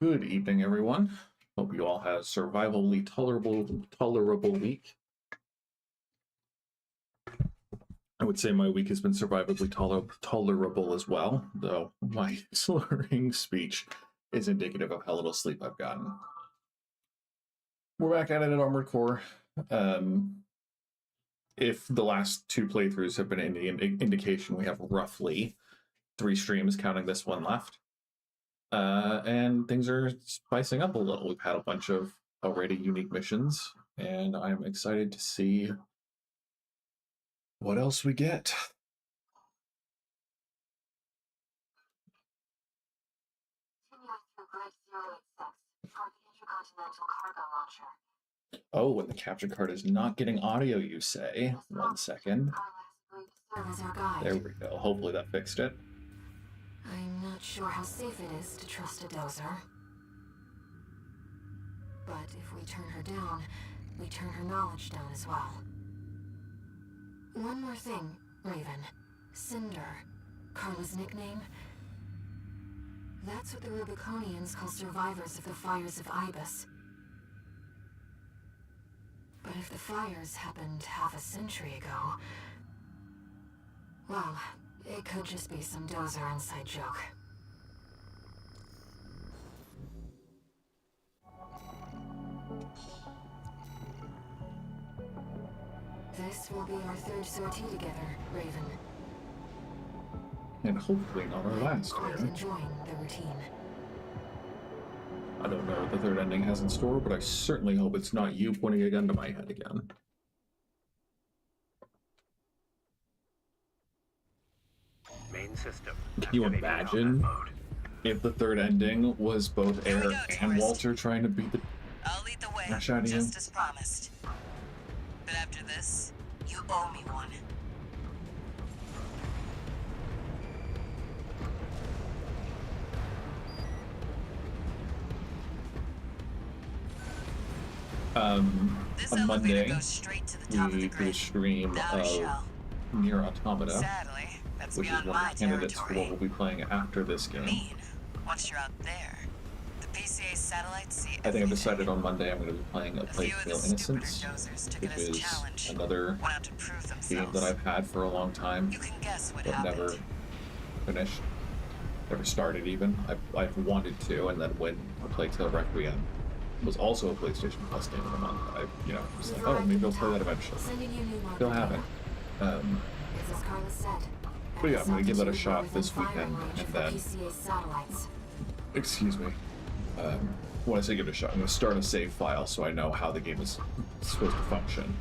Good evening, everyone. Hope you all had a survivably tolerable week. I would say my week has been survivably tolerable as well, though my slurring speech is indicative of how little sleep I've gotten. We're back at it at Armored Core. If the last two playthroughs have been any indication, we have roughly 3 streams, counting this one left. And things are spicing up a little. We've had a bunch of already unique missions, and I'm excited to see what else we get. Oh, and the capture card is not getting audio, you say? 1 second. There we go. Hopefully that fixed it. I'm not sure how safe it is to trust a dozer. But if we turn her down, we turn her knowledge down as well. One more thing, Raven. Cinder. Carla's nickname. That's what the Rubiconians call survivors of the fires of Ibis. But if the fires happened half a century ago... well, it could just be some dozer inside joke. This will be our 3rd sortie together, Raven. And hopefully not our last. Quite enjoying the routine. I don't know what the 3rd ending has in store, but I certainly hope it's not you pointing a gun to my head again. Main system. Can you imagine if the 3rd ending was both Eric and Walter trying to beat the I'll lead the way, Ash out of you? just as promised. But after this, you owe me one. This on elevator Monday, goes straight to the top of the we did a grid. stream Without a of shell. Nier Automata, Sadly, that's which is beyond one of my the candidates for territory. what we'll be playing after this game. Mean, once you're out there, the PCA satellites see I think I've everything. decided on Monday I'm going to be playing A A Plague few of the Tale stupider Innocence, dozers took which it as a is challenge. another Went out to prove game themselves. that I've had for a long time, You can guess what but happened. never finished, never started even. I've wanted to, and then when A Plague Tale Requiem was also a PlayStation Plus game of the month, I was like, oh, maybe I'll play that eventually. Sending you new Still haven't. It's as Carla said. But yeah, I'm gonna give that a Altitude shot within this firing weekend, range and for then, PCA satellites. excuse me, when I say give it a shot, I'm gonna start a save file so I know how the game is supposed to function,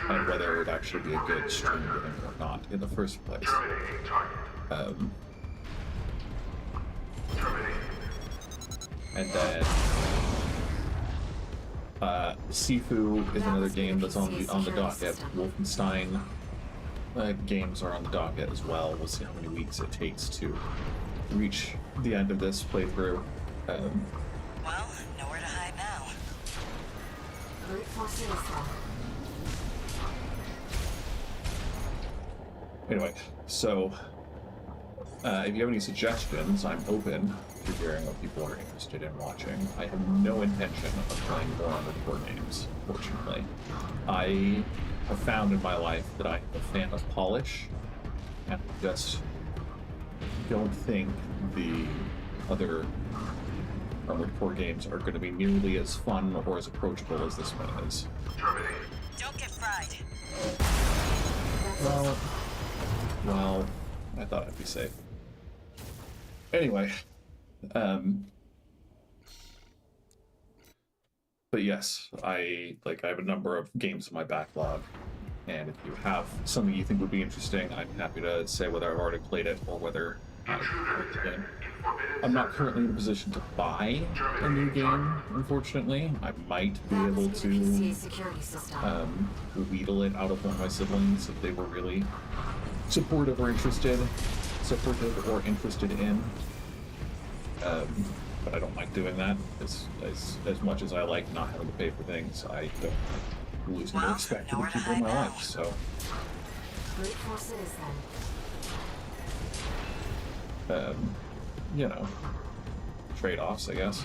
and whether it would actually be a good stream game or not in the first place. And then Sifu is another game that's on the docket. Wolfenstein games are on the docket as well. We'll see how many weeks it takes to reach the end of this playthrough. Well, nowhere to hide now. Brute force it is then. Anyway, so if you have any suggestions, I'm open to hearing what people are interested in watching. I have no intention of playing more Armored Core games, fortunately. I have found in my life that I'm a fan of polish, and I just don't think the other Armored Core games are going to be nearly as fun or as approachable as this one is. Don't get fried. Well, I thought I'd be safe. Anyway, but yes, I have a number of games in my backlog, and if you have something you think would be interesting, I'm happy to say whether I've already played it or whether I've played the game. I'm not currently in a position to buy a new game, unfortunately. I might be That able must be the to PCA security system. wheedle it out of one of my siblings if they were really supportive or interested in. But I don't like doing that. As much as I like not having to pay for things, I don't lose any respect for the people in my life. So, Brute force it is then. you know, trade-offs, I guess.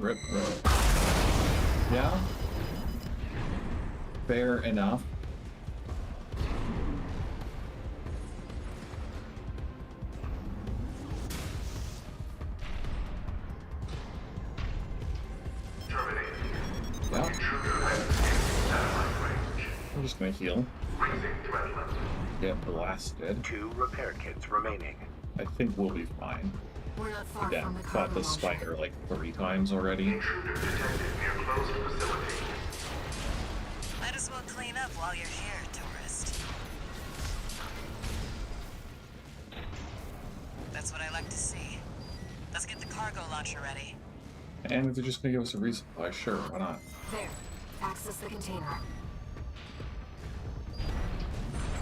Rip. Yeah. Fair enough. Yeah. I'm just gonna heal. Get blasted. 2 repair kits remaining. I think we'll be fine. We're not far Again, from the fought cargo this launcher. spider like 3 times already. Might as well clean up while you're here, tourist. That's what I like to see. Let's get the cargo launcher ready. And if they're just gonna give us a resupply, sure, why not? There. Access the container.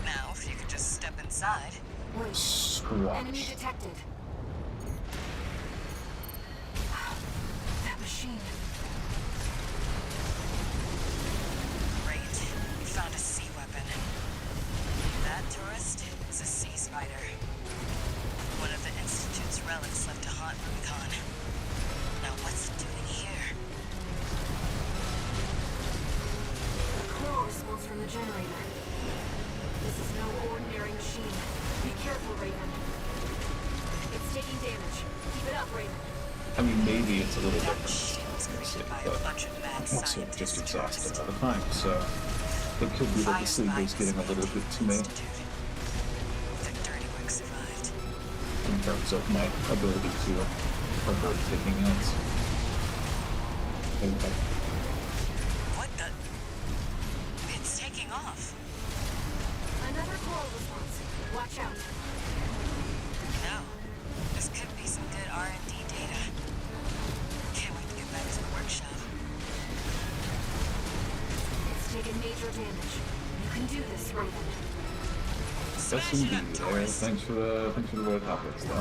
Now, if you could just step inside. Wait. Enemy Squash. detected. That machine. Great. We found a sea weapon. That tourist is a sea spider. One of the Institute's relics left to haunt Rubicon. Now what's it doing here? The coral response from the generator. This is no ordinary machine. Be careful, Raven. It's taking damage. Keep it up, Raven. I mean, maybe it's a little That different, machine was created by a but bunch of mad I'm also scientists. just exhausted tourist. all the time, so it could be that the sleep is getting a little bit to me Victory Wick survived. in terms of my ability to avoid taking hits. Okay. What the? It's taking off. Another coral response. Watch out. No. This could be some good R&D data. Can't wait to get back to the workshop. It's taken major damage. You can do this, Raven. Yes, Smash it up, indeed. tourist. Thanks for the vote topics, though.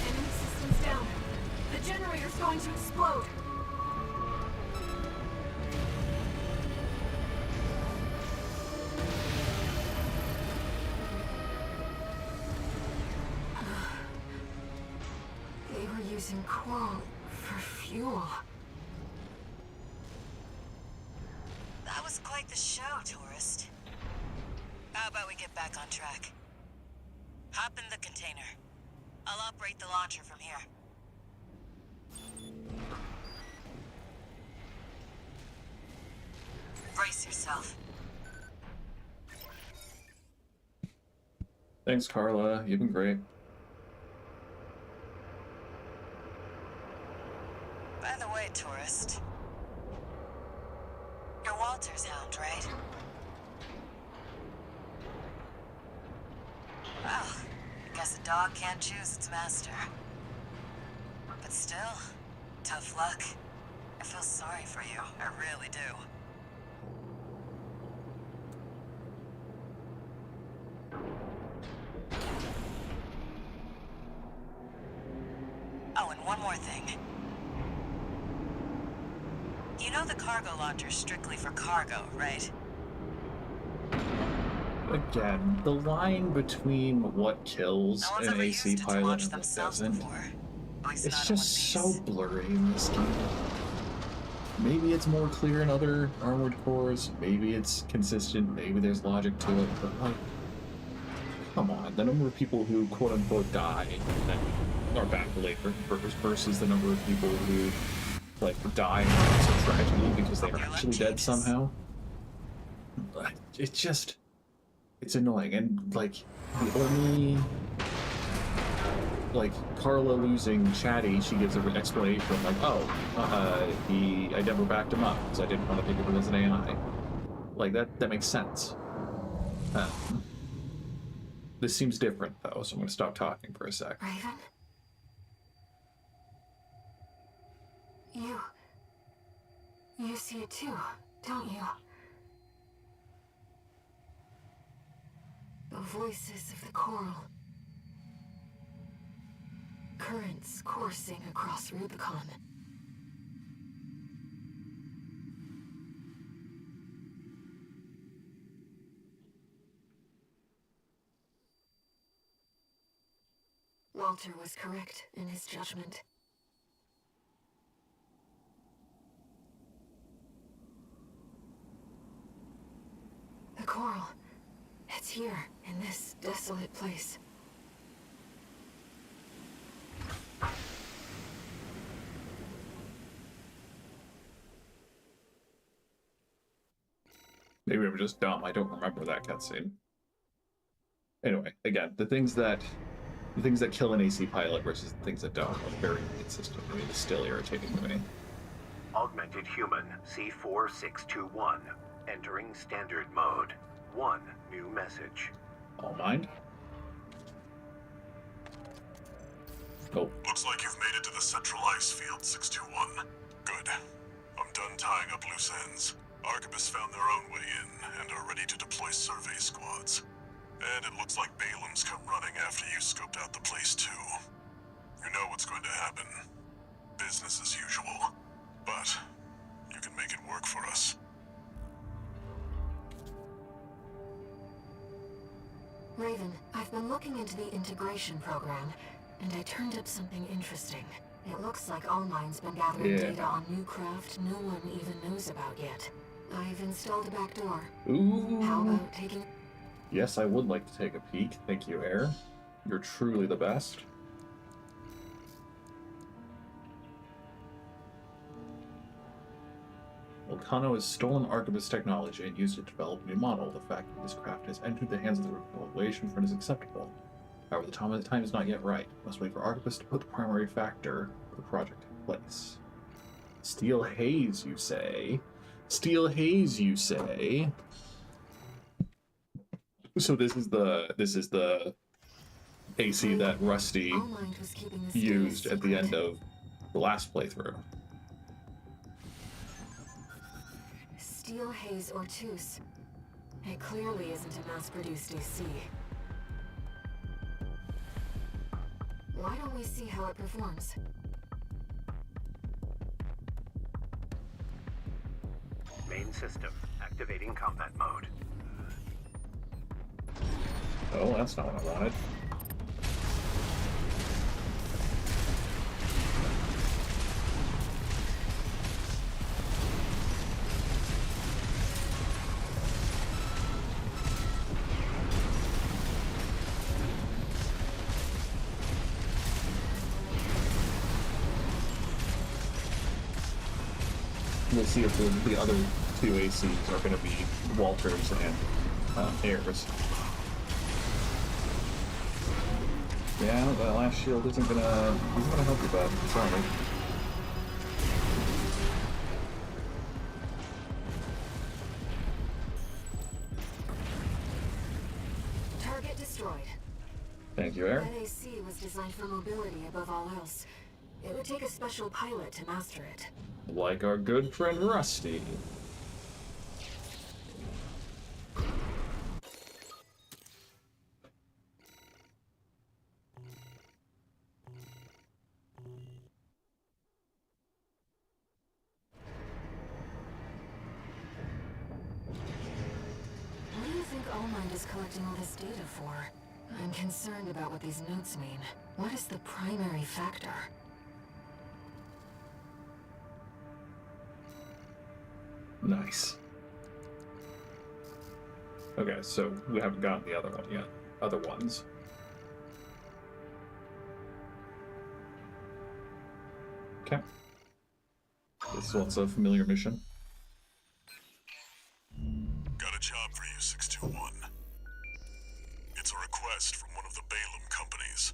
Enemy systems down. The generator's going to explode. They were using coral for fuel. That was quite the show, tourist. How about we get back on track? Hop in the container. I'll operate the launcher from here. Brace yourself. Thanks, Carla. You've been great. By the way, tourist. You're Walter's hound, right? Well, I guess a dog can't choose its master. But still, tough luck. I feel sorry for you. I really do. Oh, and one more thing. You know the cargo launcher's strictly for cargo, right? Again, the line between what kills No one's an ever AC used it to pilot launch and what themselves doesn't, before. At least it's not in just one so piece. blurry in this game. Maybe it's more clear in other Armored Cores, maybe it's consistent, maybe there's logic to it, but like, come on, the number of people who quote-unquote die and are back later versus the number of people who like die in moments of tragedy because they are Your luck actually dead changes. somehow. It's just, it's annoying, and like the only like Carla losing Chatty, she gives an explanation like, oh, I never backed him up because I didn't want to think of him as an AI. Like that makes sense. This seems different though, so I'm gonna stop talking for a sec. Raven? You see it too, don't you? The voices of the coral. Currents coursing across Rubicon. Walter was correct in his judgment. The coral. It's here, in this desolate place. Maybe I'm just dumb. I don't remember that cutscene. Anyway, again, the things that kill an AC pilot versus the things that don't are very inconsistent. I mean, it's still irritating to me. Augmented human C4621. Entering standard mode. 1 new message. All mind? Oh, Looks like you've made it to the central ice field, 621. Good. I'm done tying up loose ends. Arquebus found their own way in and are ready to deploy survey squads. And it looks like Balam's come running after you scoped out the place too. You know what's going to happen. Business as usual. But you can make it work for us. Raven, I've been looking into the integration program, and I turned up something interesting. It looks like Allmind's been gathering data on new craft no one even knows about yet. I've installed a backdoor. ooh. How about taking... Yes, I would like to take a peek. Thank you, Air. You're truly the best. Volcano has stolen Arquebus technology and used it to develop a new model. The fact that this craft has entered the hands of the Revelation Front is acceptable. However, the time is not yet right. We must wait for Arquebus to put the primary factor for the project in place. Steel haze, you say? Steel haze, you say? So this is the AC that Rusty Allmind was keeping this used data at the secret. end of the last playthrough. Steel haze Ortus. It clearly isn't a mass-produced AC. Why don't we see how it performs? Main system. Activating combat mode. Oh, that's not what I wanted. We'll see if the other two ACs are going to be Walters and Airs. Yeah, that last shield isn't gonna help you, bud. Sorry. Target destroyed. Thank you, Air. That AC was designed for mobility above all else. It would take a special pilot to master it. Like our good friend Rusty. What do you think Allmind is collecting all this data for? I'm concerned about what these notes mean. What is the primary factor? Nice. Okay, so we haven't gotten the other one yet. Other ones. Okay. This one's a familiar mission. Got a job for you, 621. It's a request from one of the Balam companies.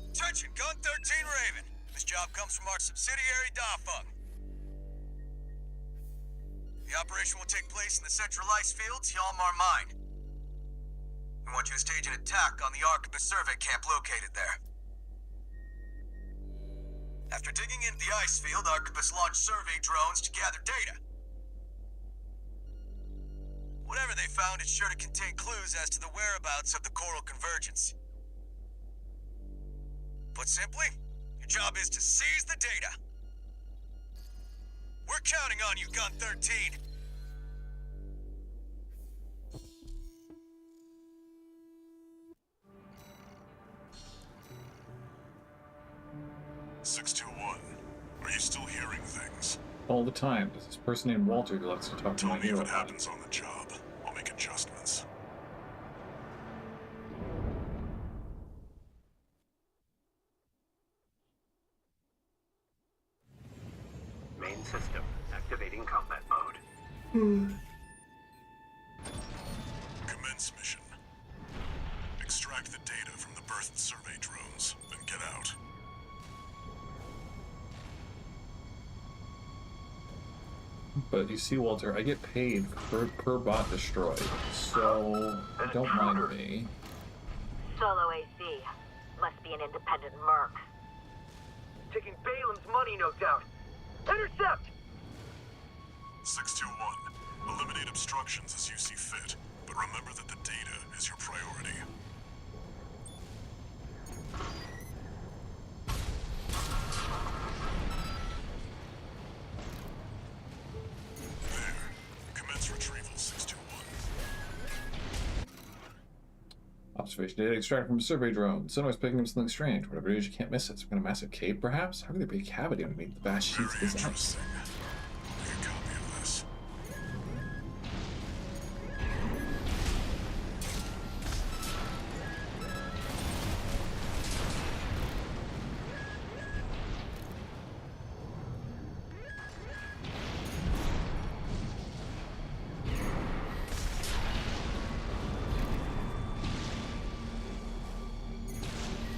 Attention, Gun 13 Raven. This job comes from our subsidiary, Dafeng. The operation will take place in the central ice fields, Yalmar Mine. We want you to stage an attack on the Arquebus survey camp located there. After digging into the ice field, Arquebus launched survey drones to gather data. Whatever they found is sure to contain clues as to the whereabouts of the Coral Convergence. Put simply, your job is to seize the data. We're counting on you, Gun 13. 621, are you still hearing things? All the time. There's this person named Walter who likes to talk to Tell my me if hero. it happens on the job. I'll make adjustments. Main system activating combat mode. Commence mission. Extract the data from the birth survey drones, then get out. But you see, Walter, I get paid per bot destroyed, so don't mind me. Solo AC. Must be an independent merc. Taking Balam's money, no doubt. Intercept! 621, eliminate obstructions as you see fit, but remember that the data is your priority. There. Commence retrieval, 621. Observation data extracted from a survey drone. Sunrise picking up something strange. Whatever it is, you can't miss it. Some kind of massive cave, perhaps? How could there be a cavity underneath the vast sheets of Very this ice? interesting. Make a copy of this.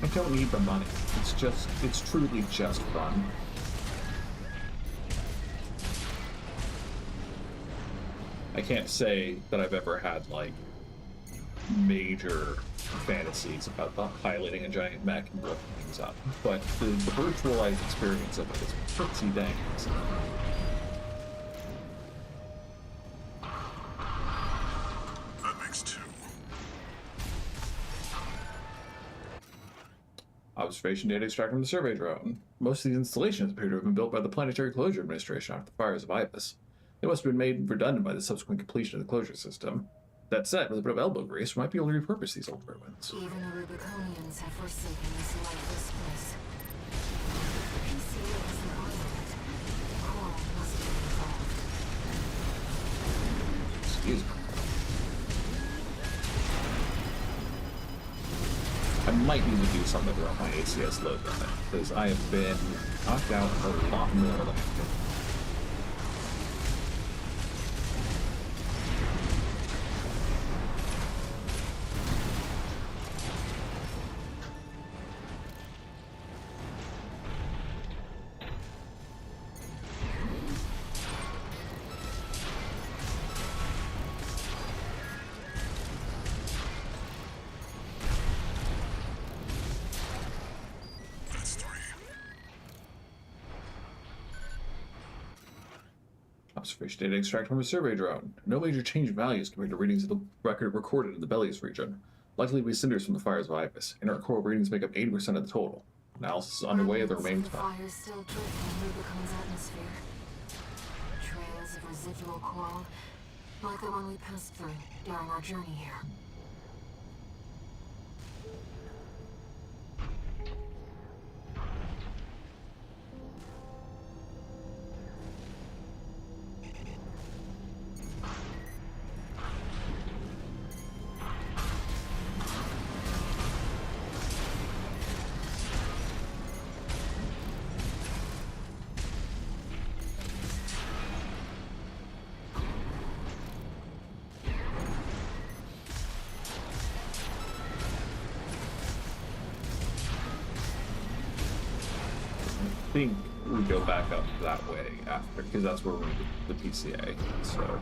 I don't need the money. It's truly just fun. I can't say that I've ever had, like, major fantasies about piloting a giant mech and blowing things up, but the virtualized experience of it is pretty dang awesome. That makes 2. Observation data extracted from the survey drone. Most of these installations appear to have been built by the Planetary Closure Administration after the fires of Ibis. They must have been made redundant by the subsequent completion of the closure system. That said, with a bit of elbow grease, we might be able to repurpose these old ruins. Even the Rubiconians have forsaken this lifeless place. The PCA has an armament. Coral must be involved. Excuse me. I might need to do something about my ACS load limit, because I have been knocked out a lot more than I think. That's 3. Observation data extracted from a survey drone. No major change in values compared to readings of the record recorded in the Bellius region. Likely to be cinders from the fires of Ibis. Inner core readings make up 80% of the total. Analysis is underway of the remaining The 20. fires still drift in Rubicon's atmosphere. Trails of residual coral, like the one we passed through during our journey here. I think we go back up that way after, because that's where we need the PCA. So,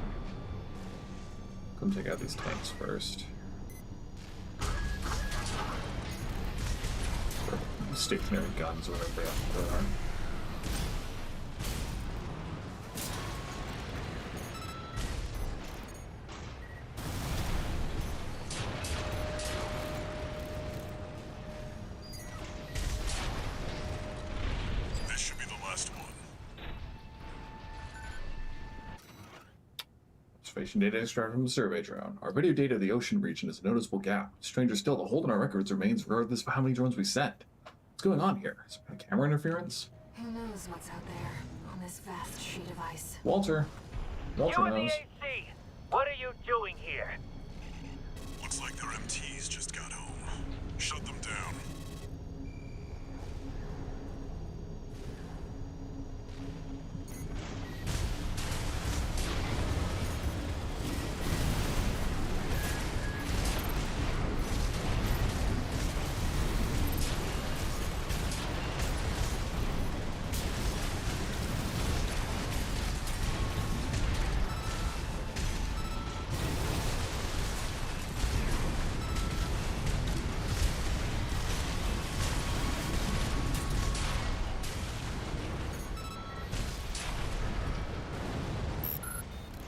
come take out these tanks first. Or stationary guns, or whatever they are. This should be the last one. Observation data extracted from the survey drone. Our video data of the ocean region is a noticeable gap. Stranger still, the hold in our records remains regardless of how many drones we sent. It's going on here? Is there camera interference? Who knows what's out there on this vast sheet of ice? Walter. Walter You in the knows. AC! What are you doing here? Looks like their MTs just got home. Shut them down.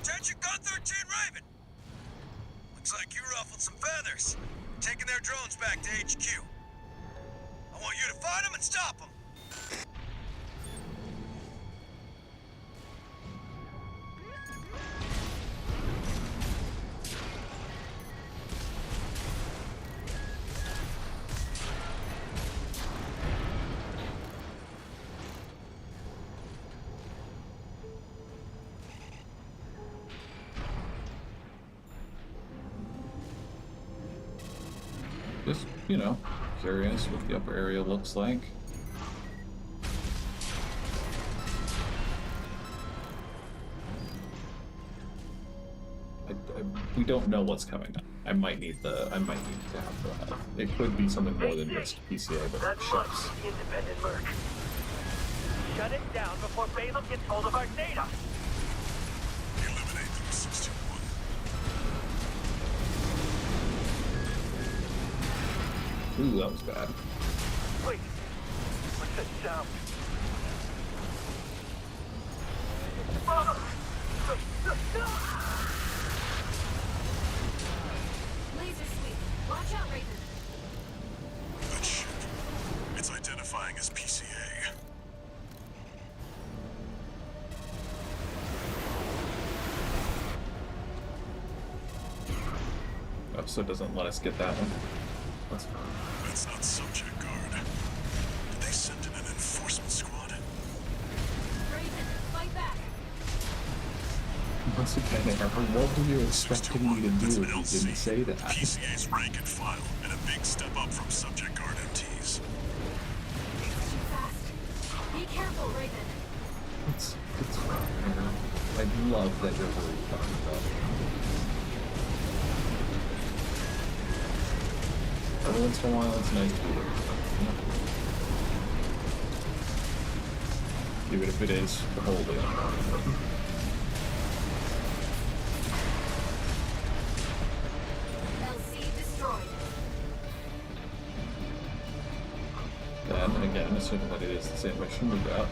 Attention, Gun 13 Raven! Looks like you ruffled some feathers. Taking their drones back to HQ. I want you to find them and stop them. Just, curious what the upper area looks like. We don't know what's coming up. I might need to have it could be something more than just PCA, but That ships. must be independent merc. Shut it down before Balaam gets hold of our data. Eliminate them, 621. Ooh, that was bad. Wait, what's that sound? Laser sweep. Watch out, Raven. That ship. It's identifying as PCA. Oh, so it doesn't let us get that one. That's fine. That's not subject guard. Did they send in an enforcement squad? Raven, fight back. Once again, Aaron, what were you expecting me to That's do an if you didn't say that? PCA's rank and file, and a big step up from subject guard MTs. He's too fast. Be careful, Raven. It's fine, Aaron. I love that you're worried about it. Every once in a while, it's nice to be there. Even if it is the whole day. LC destroyed. And again, assuming that it is the same mission, we got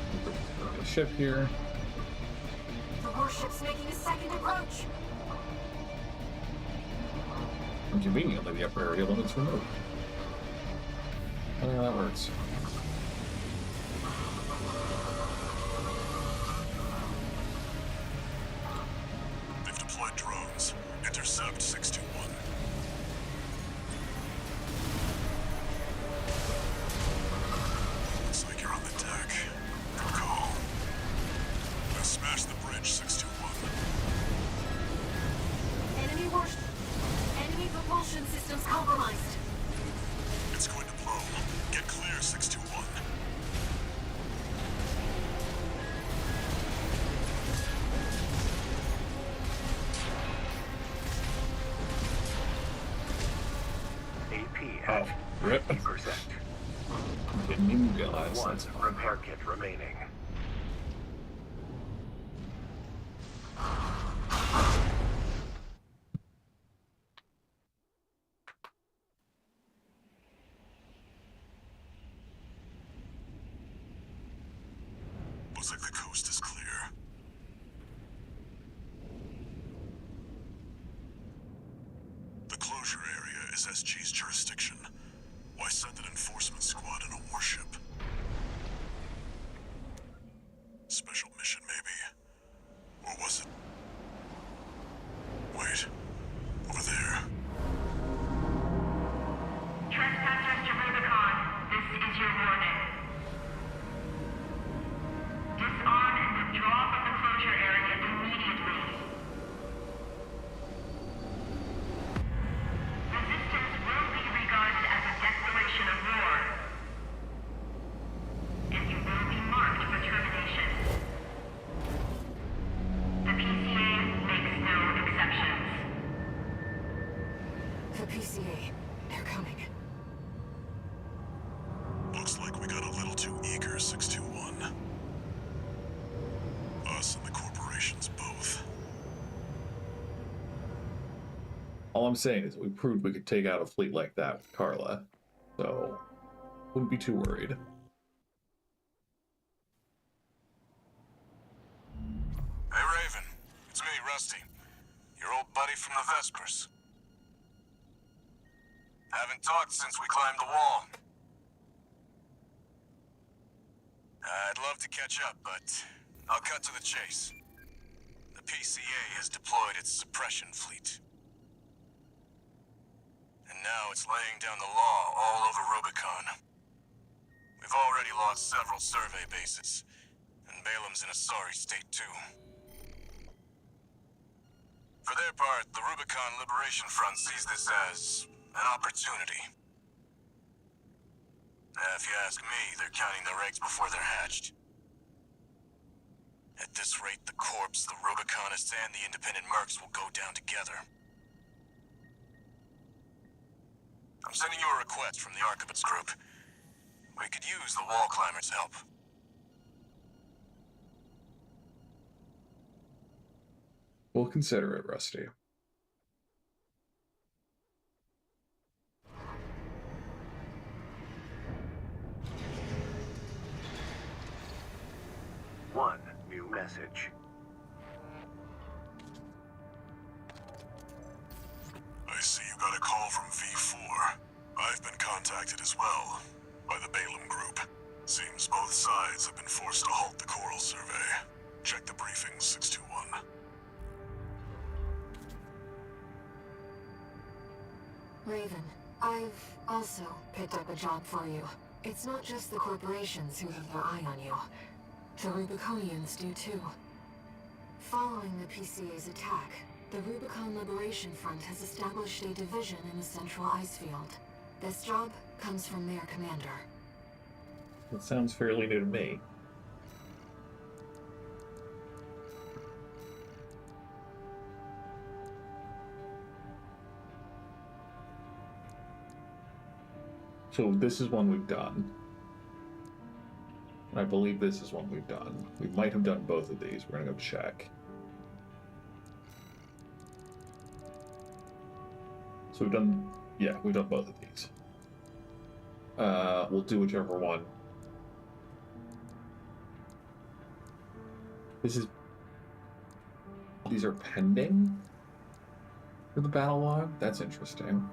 a ship here. The warship's making a second approach. And conveniently, the upper area limit's removed. I don't know how that works. They've deployed drones. Intercept 621. Looks like you're on the deck. Good call. Now smash the bridge, 621. Enemy propulsion systems compromised. It's going to blow. Get clear, 621. AP at rip. 50%. Didn't even realize One that's fine. repair kit remaining. Looks like the coast is clear. The closure area is SG's jurisdiction. Why send an enforcement squad in a warship? Special mission, maybe? Or was it? Wait. Over there. Trespassers to Rubicon, this is your warning. us and the corporations both. All I'm saying is that we proved we could take out a fleet like that with Carla, so wouldn't be too worried. Hey, Raven. It's me, Rusty. Your old buddy from the Vespers. Haven't talked since we climbed the wall. I'd love to catch up, but I'll cut to the chase. The PCA has deployed its suppression fleet. And now it's laying down the law all over Rubicon. We've already lost several survey bases, and Balam's in a sorry state too. For their part, the Rubicon Liberation Front sees this as an opportunity. If you ask me, they're counting their eggs before they're hatched. At this rate, the Corps, the Rubiconists, and the independent mercs will go down together. I'm sending you a request from the Arquebus group. We could use the wall climbers' help. We'll consider it, Rusty. One new message. I see you got a call from V4. I've been contacted as well, by the Balam group. Seems both sides have been forced to halt the Coral survey. Check the briefings, 621. Raven, I've also picked up a job for you. It's not just the corporations who have their eye on you. The Rubiconians do too. Following the PCA's attack, the Rubicon Liberation Front has established a division in the Central Ice Field. This job comes from their commander. That sounds fairly new to me. So this is one we've done. I believe this is one we've done. We might have done both of these. We're gonna go check. So we've done, yeah, we've done both of these. We'll do whichever one. These are pending for the battle log? That's interesting.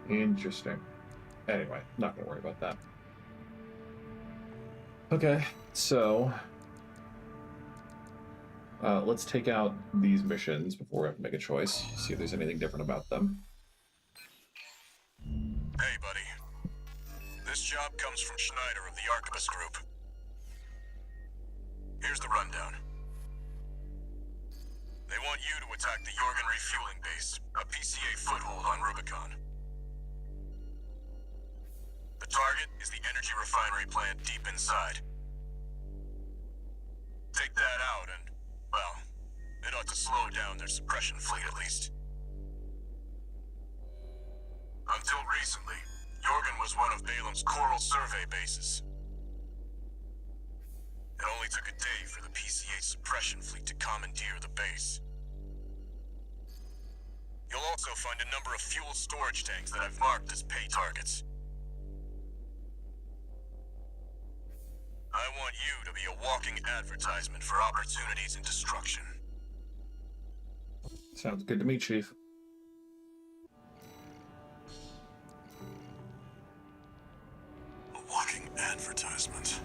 Interesting. Anyway, not gonna worry about that. Okay, so let's take out these missions before we have to make a choice. See if there's anything different about them. Hey, buddy. This job comes from Schneider of the Arquebus group. Here's the rundown. They want you to attack the Jorgen refueling base, a PCA foothold on Rubicon. The target is the energy refinery plant deep inside. Take that out and, well, it ought to slow down their suppression fleet at least. Until recently, Jorgen was one of Balam's Coral survey bases. It only took a day for the PCA suppression fleet to commandeer the base. You'll also find a number of fuel storage tanks that I've marked as pay targets. I want you to be a walking advertisement for opportunities in destruction. Sounds good to me, Chief. A walking advertisement.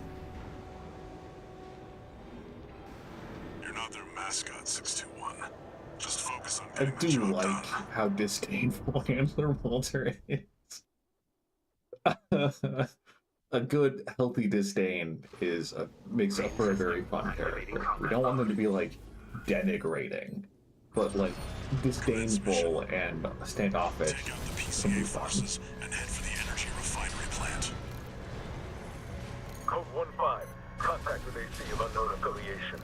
You're not their mascot, 621. Just focus on I getting the do job like done. how disdainful Angela Walter is. A good, healthy disdain makes up for a very fun character. We don't want them to be like denigrating, but like disdainful and standoffish. Take out the can be PCA fun. forces and head for the energy refinery plant. Code 1-5. Contact with AC of unknown affiliation.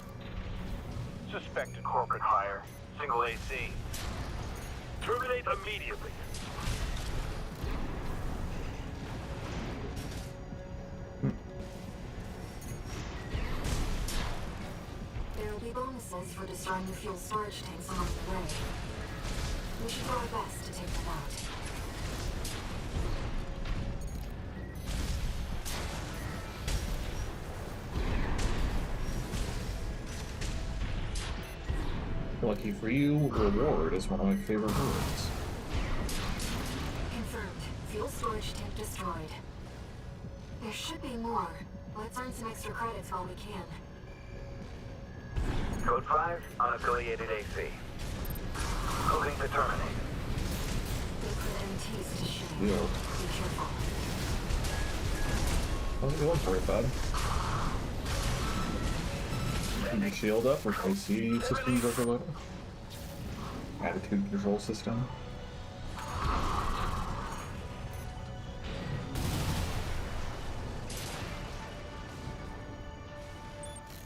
Suspected corporate hire. Single AC. Terminate immediately. bonuses for destroying the fuel storage tanks along the way. We should do our best to take them out. Lucky for you, reward is one of my favorite words. Confirmed. Fuel storage tank destroyed. There should be more. Let's earn some extra credits while we can. Code 5, unaffiliated AC. Coding to terminate. Liquid MTs to shame. Yo. Be careful. How's it going for you, bud? Keep your shield up, which I see systems overloaded. Attitude control system.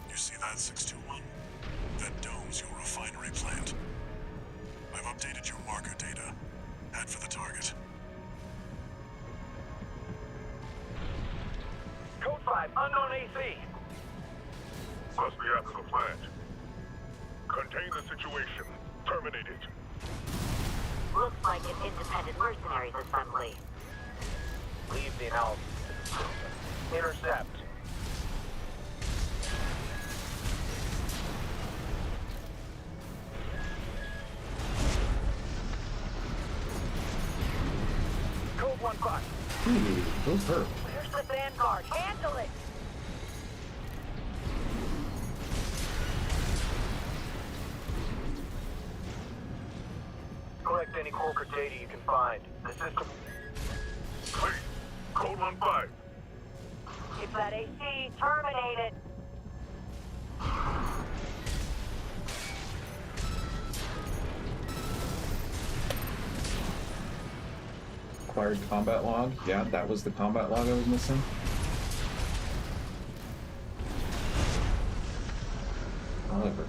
You see that, 621? That dome's your refinery plant. I've updated your marker data. Head for the target. Code 5, unknown AC. Must be after the plant. Contain the situation. Terminate it. Looks like an independent mercenaries assembly. Leave the analysis to the system. Intercept. Code 1-5. Ooh, those hurt. Here's the Vanguard. Handle it! Collect any corporate data you can find. The system. Please, code 1-5. Keep that AC. Terminate it. Acquired combat log. Yeah, that was the combat log I was missing. However.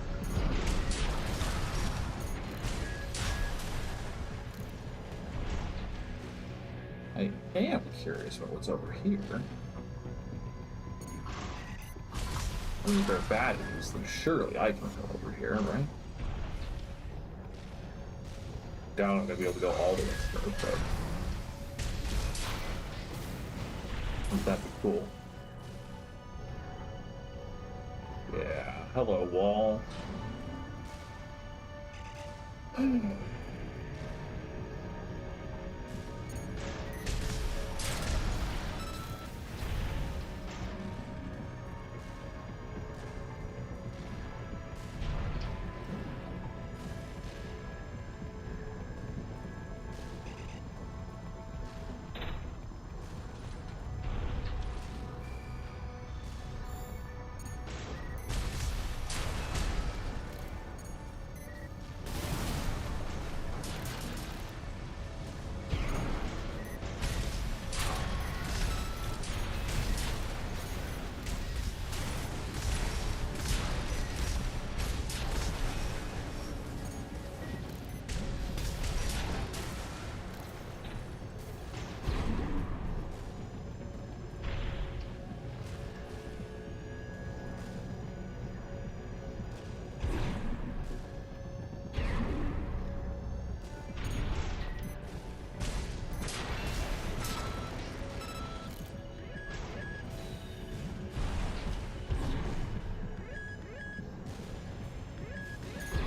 I am curious about what's over here. I mean, if they're bad news, then surely I can go over here, right? Doubt I'm gonna be able to go all the way through, but wouldn't that be cool? Yeah, hello, wall.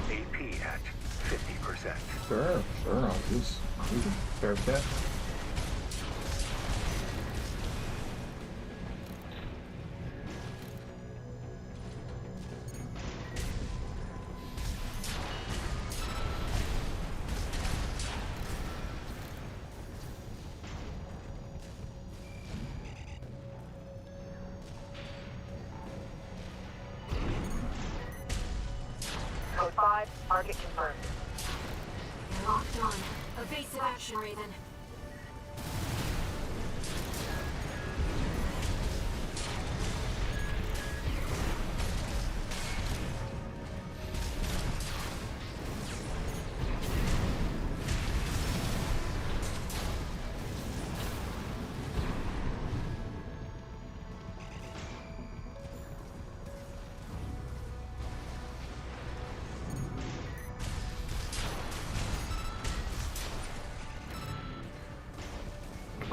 AP at 50%. Sure, I'll use a fair bet. Code 5, target confirmed. You're locked on. Evasive action, Raven.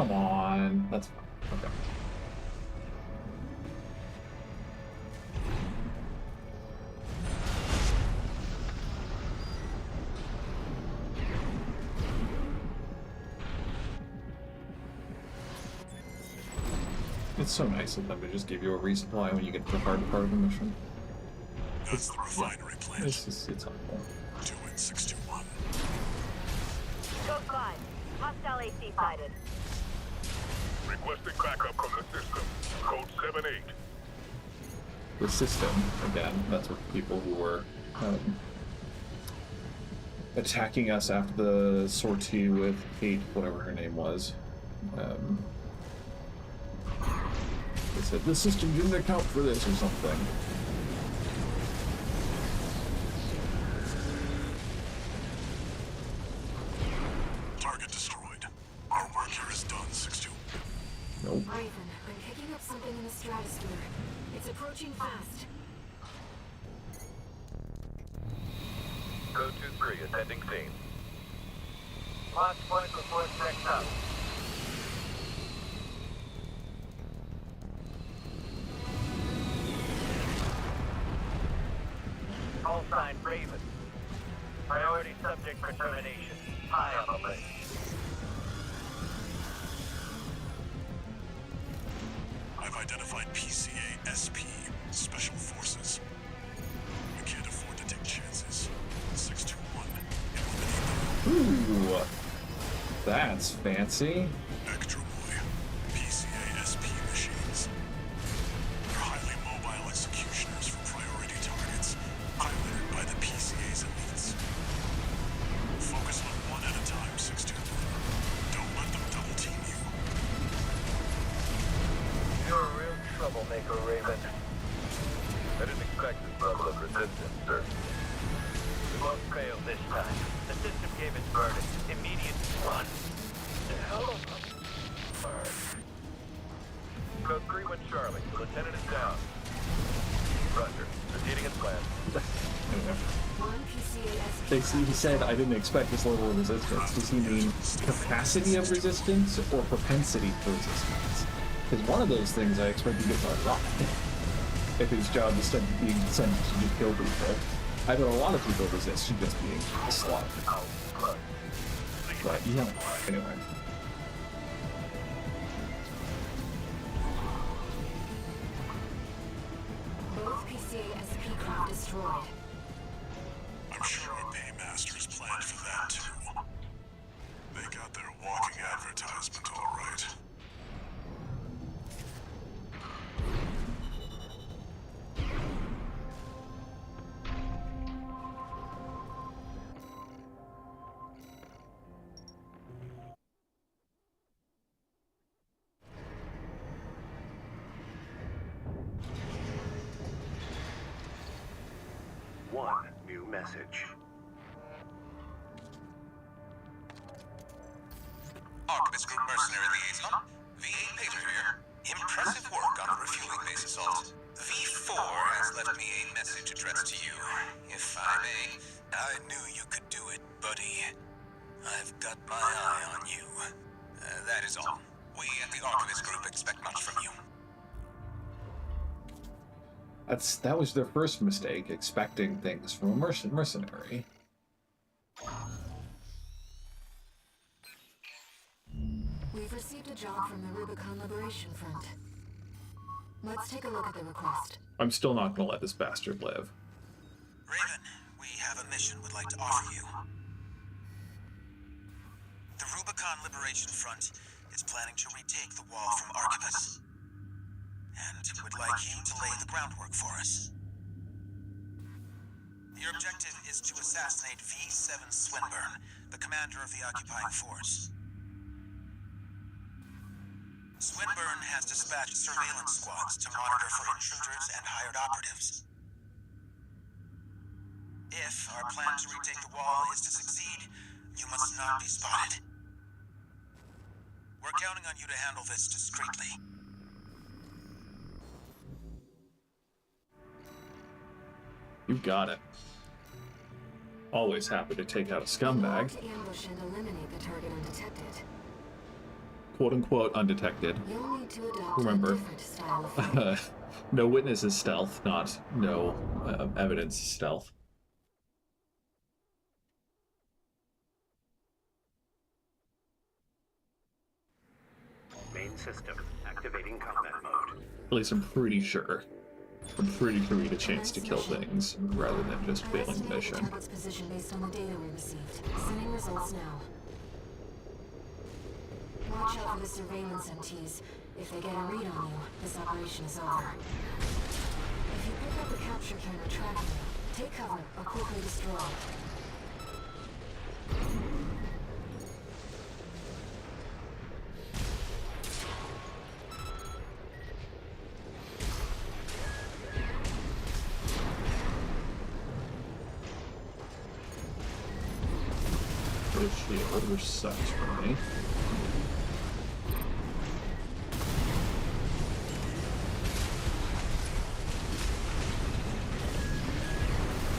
Come on. That's fine. Okay. It's so nice of them to just give you a resupply when you get to the hard part of the mission. That's the refinery plant. It's helpful. 2N621. Code 5. Hostile AC sighted. Requesting backup from the system. Code 7-8. The system, again, that's what people who were attacking us after the sortie with Kate, whatever her name was. They said, the system didn't account for this or something. Target destroyed. Our work here is done, 6-2. Nope. Raven, I'm picking up something in the stratosphere. It's approaching fast. Code 2-3, attending scene. Launch point before it checks out. Call sign Raven. Priority subject for termination. High on the list. I've identified PCA SP, Special Forces. We can't afford to take chances. 621, eliminate them. Ooh. That's fancy. Extra Boy, PCA SP machines. They're highly mobile executioners for priority targets, piloted by the PCA's elites. Focus on one at a time, 621. Don't let them double team you. You're a real troublemaker, Raven. I didn't expect this level of resistance, sir. We won't fail this time. The system gave its verdict. Immediate run. The hell of a bird. Code 3-1 Charlie. Lieutenant is down. Roger. Proceeding as planned. One PCA He said, I didn't expect this level of resistance. Does he mean capacity of resistance or propensity for resistance? Because one of those things I expect to get a lot. If his job is being sent to just kill people. Either a lot of people resist to just being slaughtered. But yeah, anyway. Both PCA SP craft destroyed. I'm sure our paymasters planned for that too. They got their walking advertisement all right. One new message. Archivist Group Mercenary Liaison, V8 Pager here. Impressive work on the refueling base assault. V4 has left me a message addressed to you, if I may. I knew you could do it, buddy. I've got my eye on you. That is all. We at the Archivist Group expect much from you. That was their first mistake, expecting things from a mercenary. We've received a job from the Rubicon Liberation Front. Let's take a look at the request. I'm still not gonna let this bastard live. Raven, we have a mission we'd like to offer you. The Rubicon Liberation Front is planning to retake the wall from Archivus. And would like you to lay the groundwork for us. Your objective is to assassinate V7 Swinburne, the commander of the occupying force. Swinburne has dispatched surveillance squads to monitor for intruders and hired operatives. If our plan to retake the wall is to succeed, you must not be spotted. We're counting on you to handle this discreetly. You got it. Always happy to take out a scumbag. To ambush and eliminate the target undetected. quote-unquote undetected. You'll need to adopt Remember. a different style of fighting. No witness is stealth, not no evidence is stealth. Main system activating combat mode. At least I'm pretty sure. I'm pretty sure we get a chance to kill things rather than just I failing the estimated the mission. target's position based on the data we received. Sending results now. Watch out for the surveillance MTs. If they get a read on you, this operation is over. If you pick up a capture camera tracking you, take cover or quickly destroy. This shield, which sucks for me.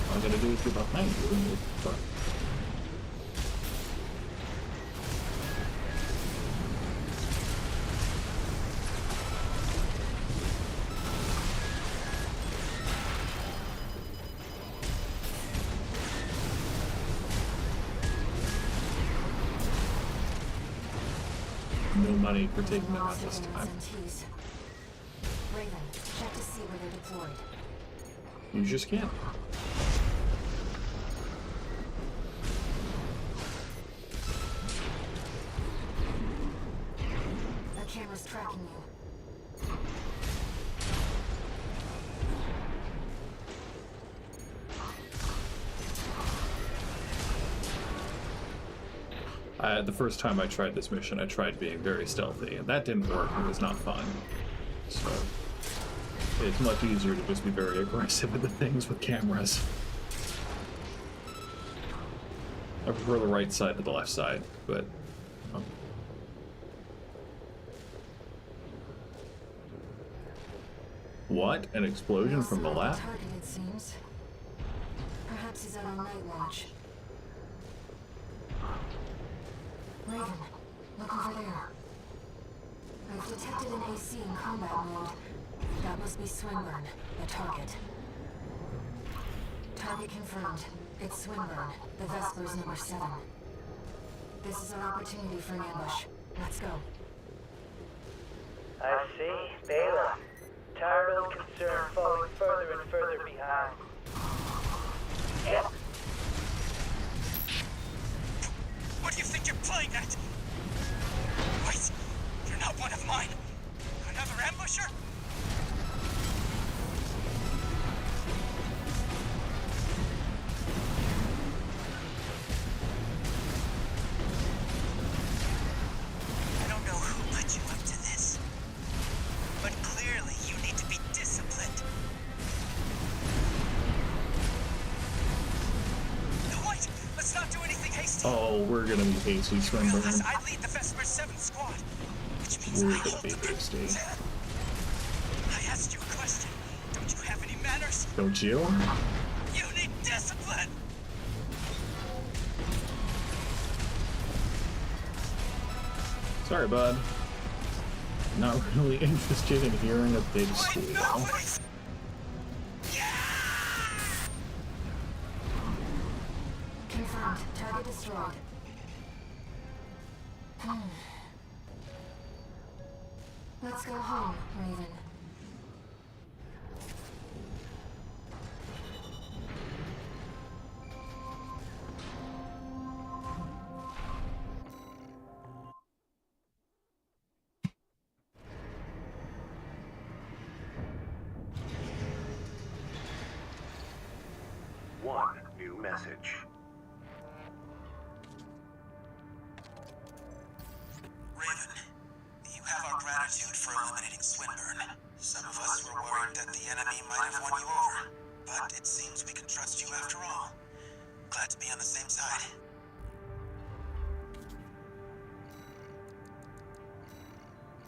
All I'm gonna do is get behind you and move the front. No money for taking them out this time. MTs. Raven, check to see where they're deployed. You just can't. That camera's tracking you. The first time I tried this mission, I tried being very stealthy, and that didn't work. It was not fun. So it's much easier to just be very aggressive at the things with cameras. I prefer the right side to the left side, but what? An explosion from the left? Target, it seems. Perhaps he's out on night watch. Raven, look over there. I've detected an AC in combat mode. That must be Swinburne, the target. Target confirmed. It's Swinburne, the Vespers #7. This is our opportunity for an ambush. Let's go. I see. Bela. Tired old concern falling further and further behind. Yep. What do you think you're playing at? Wait, you're not one of mine. Another ambusher? I don't know who led you up to this, but clearly you need to be disciplined. No, wait, let's not do anything hasty. Oh, we're gonna be hasty, Swinburne. Realize I lead the Vesper 7 squad, which means We're I gonna hold be the hasty. I asked you a question. Don't you have any manners? Don't you? You need discipline! Sorry, bud. Not really interested in hearing a big Wait, squeal. no, wait! Confirmed. Target destroyed. Let's go home, Raven. One new message. Raven, you have our gratitude for eliminating Swinburne. Some of us were worried that the enemy might have won you over, but it seems we can trust you after all. Glad to be on the same side.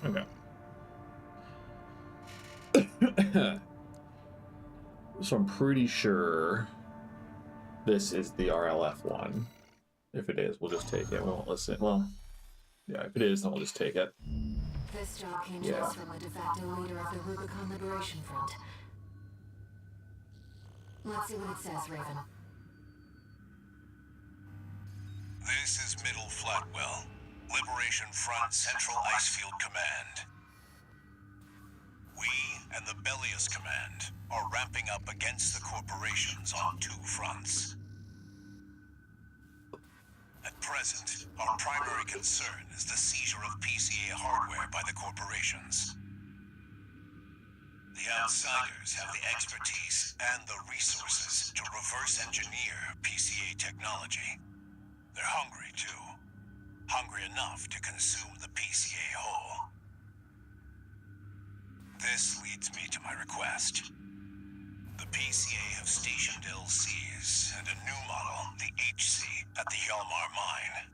Okay. So I'm pretty sure this is the RLF one. If it is, we'll just take it. We won't listen. Well, Yeah, if it is, then I'll just take it. This job came to us from the de facto leader of the Rubicon Liberation Front. Let's see what it says, Raven. This is Middle Flatwell, Liberation Front Central Icefield Command. We and the Bellius Command are ramping up against the corporations on 2 fronts. At present, our primary concern is the seizure of PCA hardware by the corporations. The Outsiders have the expertise and the resources to reverse engineer PCA technology. They're hungry, too. Hungry enough to consume the PCA whole. This leads me to my request. The PCA have stationed LCs and a new model, the HC, at the Hjalmar mine.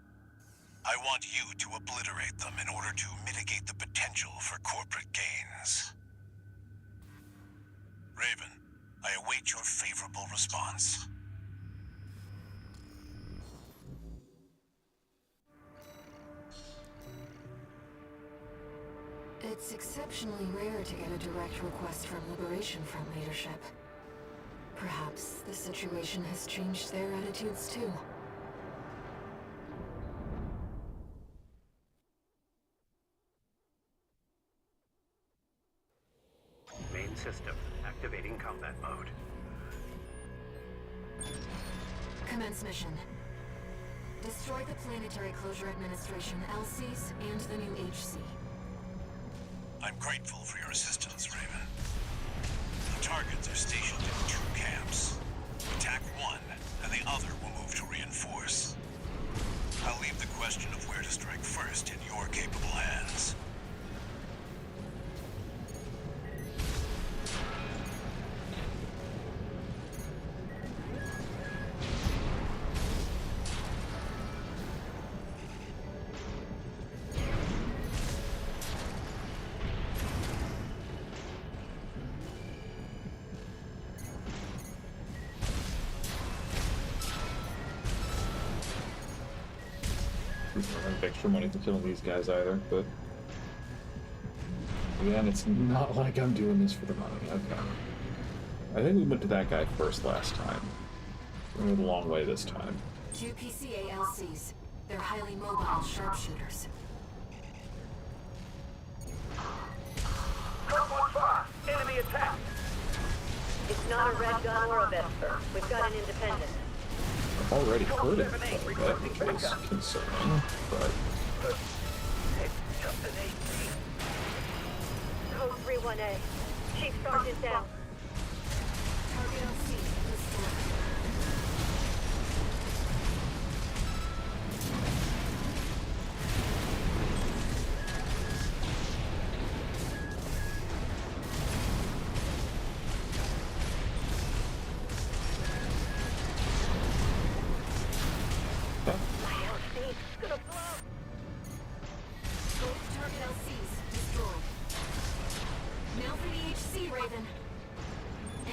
I want you to obliterate them in order to mitigate the potential for corporate gains. Raven, I await your favorable response. It's exceptionally rare to get a direct request from Liberation Front leadership. Perhaps the situation has changed their attitudes too. Main system. Activating combat mode. Commence mission. Destroy the Planetary Closure Administration LCs and the new HC. I'm grateful for your assistance, Raven. The targets are stationed in 2 camps. Attack one, and the other will move to reinforce. I'll leave the question of where to strike first in your capable hands. I don't have extra money to kill these guys either, but again, it's not like I'm doing this for the money. Okay. I think we went to that guy first last time. We went a long way this time. 2 PCA LCs. They're highly mobile sharpshooters. Enemy attack! It's not a red gun or a Vesper. We've got an independent. I've already heard it, which is concerning, but It's just an AC. Code 31A. Chief Sergeant down. Target LC destroyed. Both target LCs destroyed. Now for the HC, Raven.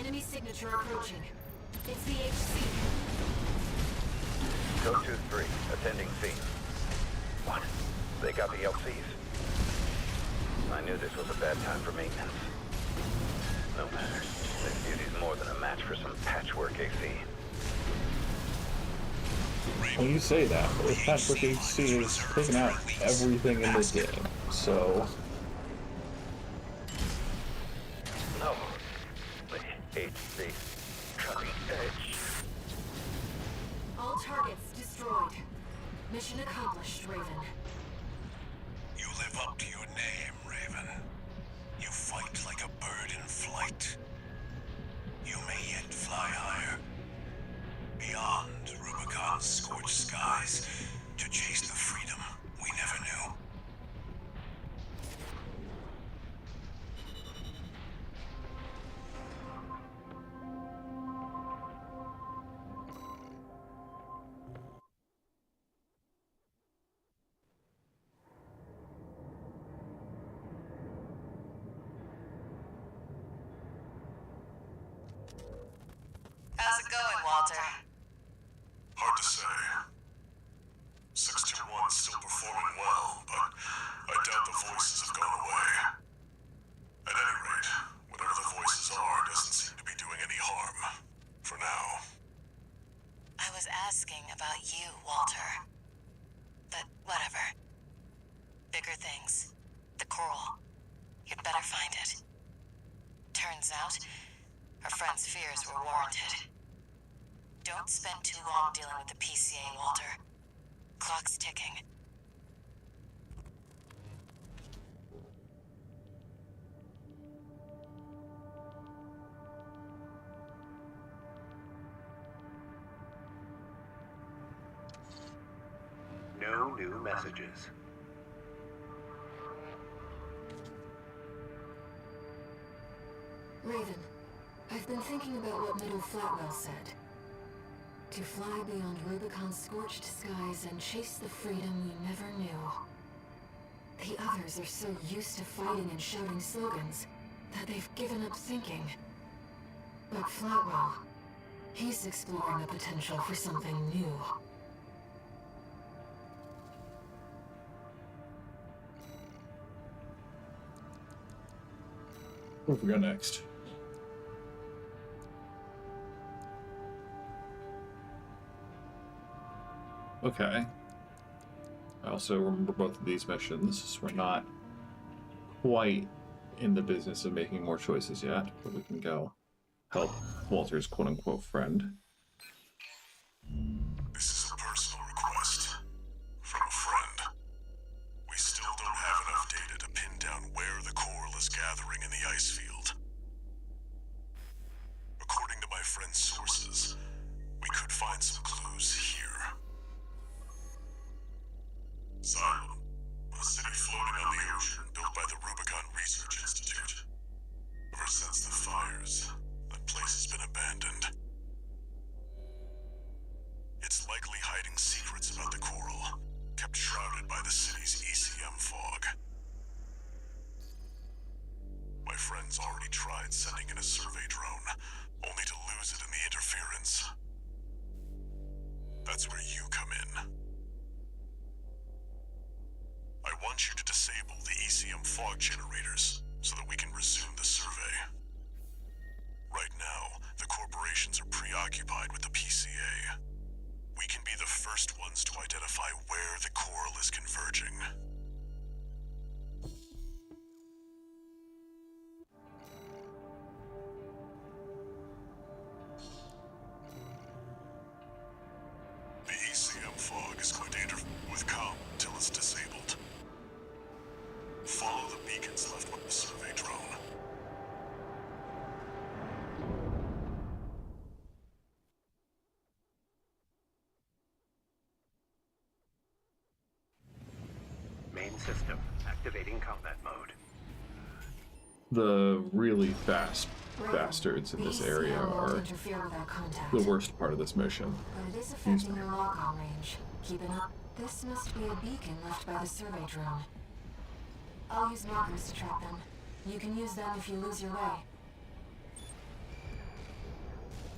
Enemy signature approaching. It's the HC. Go 2-3, attending scene. What? They got the LCs. I knew this was a bad time for maintenance. No matter. This beauty's more than a match for some patchwork AC. when you say that, this Patchwork HC is taking out everything in this game, so No. The HC. Cutting edge. All targets destroyed. Mission accomplished, Raven. You live up to your name, Raven. You fight like a bird in flight. You may yet fly higher. Beyond Rubicon's scorched skies to chase the freedom we never knew. How's it going, Walter? Hard to say. 621's still performing well, but We'd better find it. Turns out, our friend's fears were warranted. Don't spend too long dealing with the PCA, Walter. Clock's ticking. No new messages. Raven, I've been thinking about what Middle Flatwell said. To fly beyond Rubicon's scorched skies and chase the freedom we never knew. The others are so used to fighting and shouting slogans that they've given up thinking. But Flatwell, he's exploring the potential for something new. Where do we go next? Okay. I also remember both of these missions. So we're not quite in the business of making more choices yet, but we can go help Walter's quote-unquote friend. This is a personal request from a friend. We still don't have enough data to pin down where the coral is gathering in the ice field. According to my friend's sources, we could find some clues here. Xylem, a city floating on the ocean built by the Rubicon Research Institute. Ever since the fires, that place has been abandoned. It's likely hiding secrets about the coral, kept shrouded by the city's ECM fog. My friend's already tried sending in a survey drone, only to lose it in the interference. That's where you come in. I want you to disable the ECM fog generators so that we can resume the survey. Right now, the corporations are preoccupied with the PCA. We can be the first ones to identify where the coral is converging. The ECM fog is going to interfere with comm until it's disabled. Follow the beacons left with the survey drone. Main system activating combat mode. The really fast bastards in this area are interfere with our contact. the worst part of this mission. But it is affecting your lock-on range. Keep it up. This must be a beacon left by the survey drone. I'll use markers to track them. You can use them if you lose your way.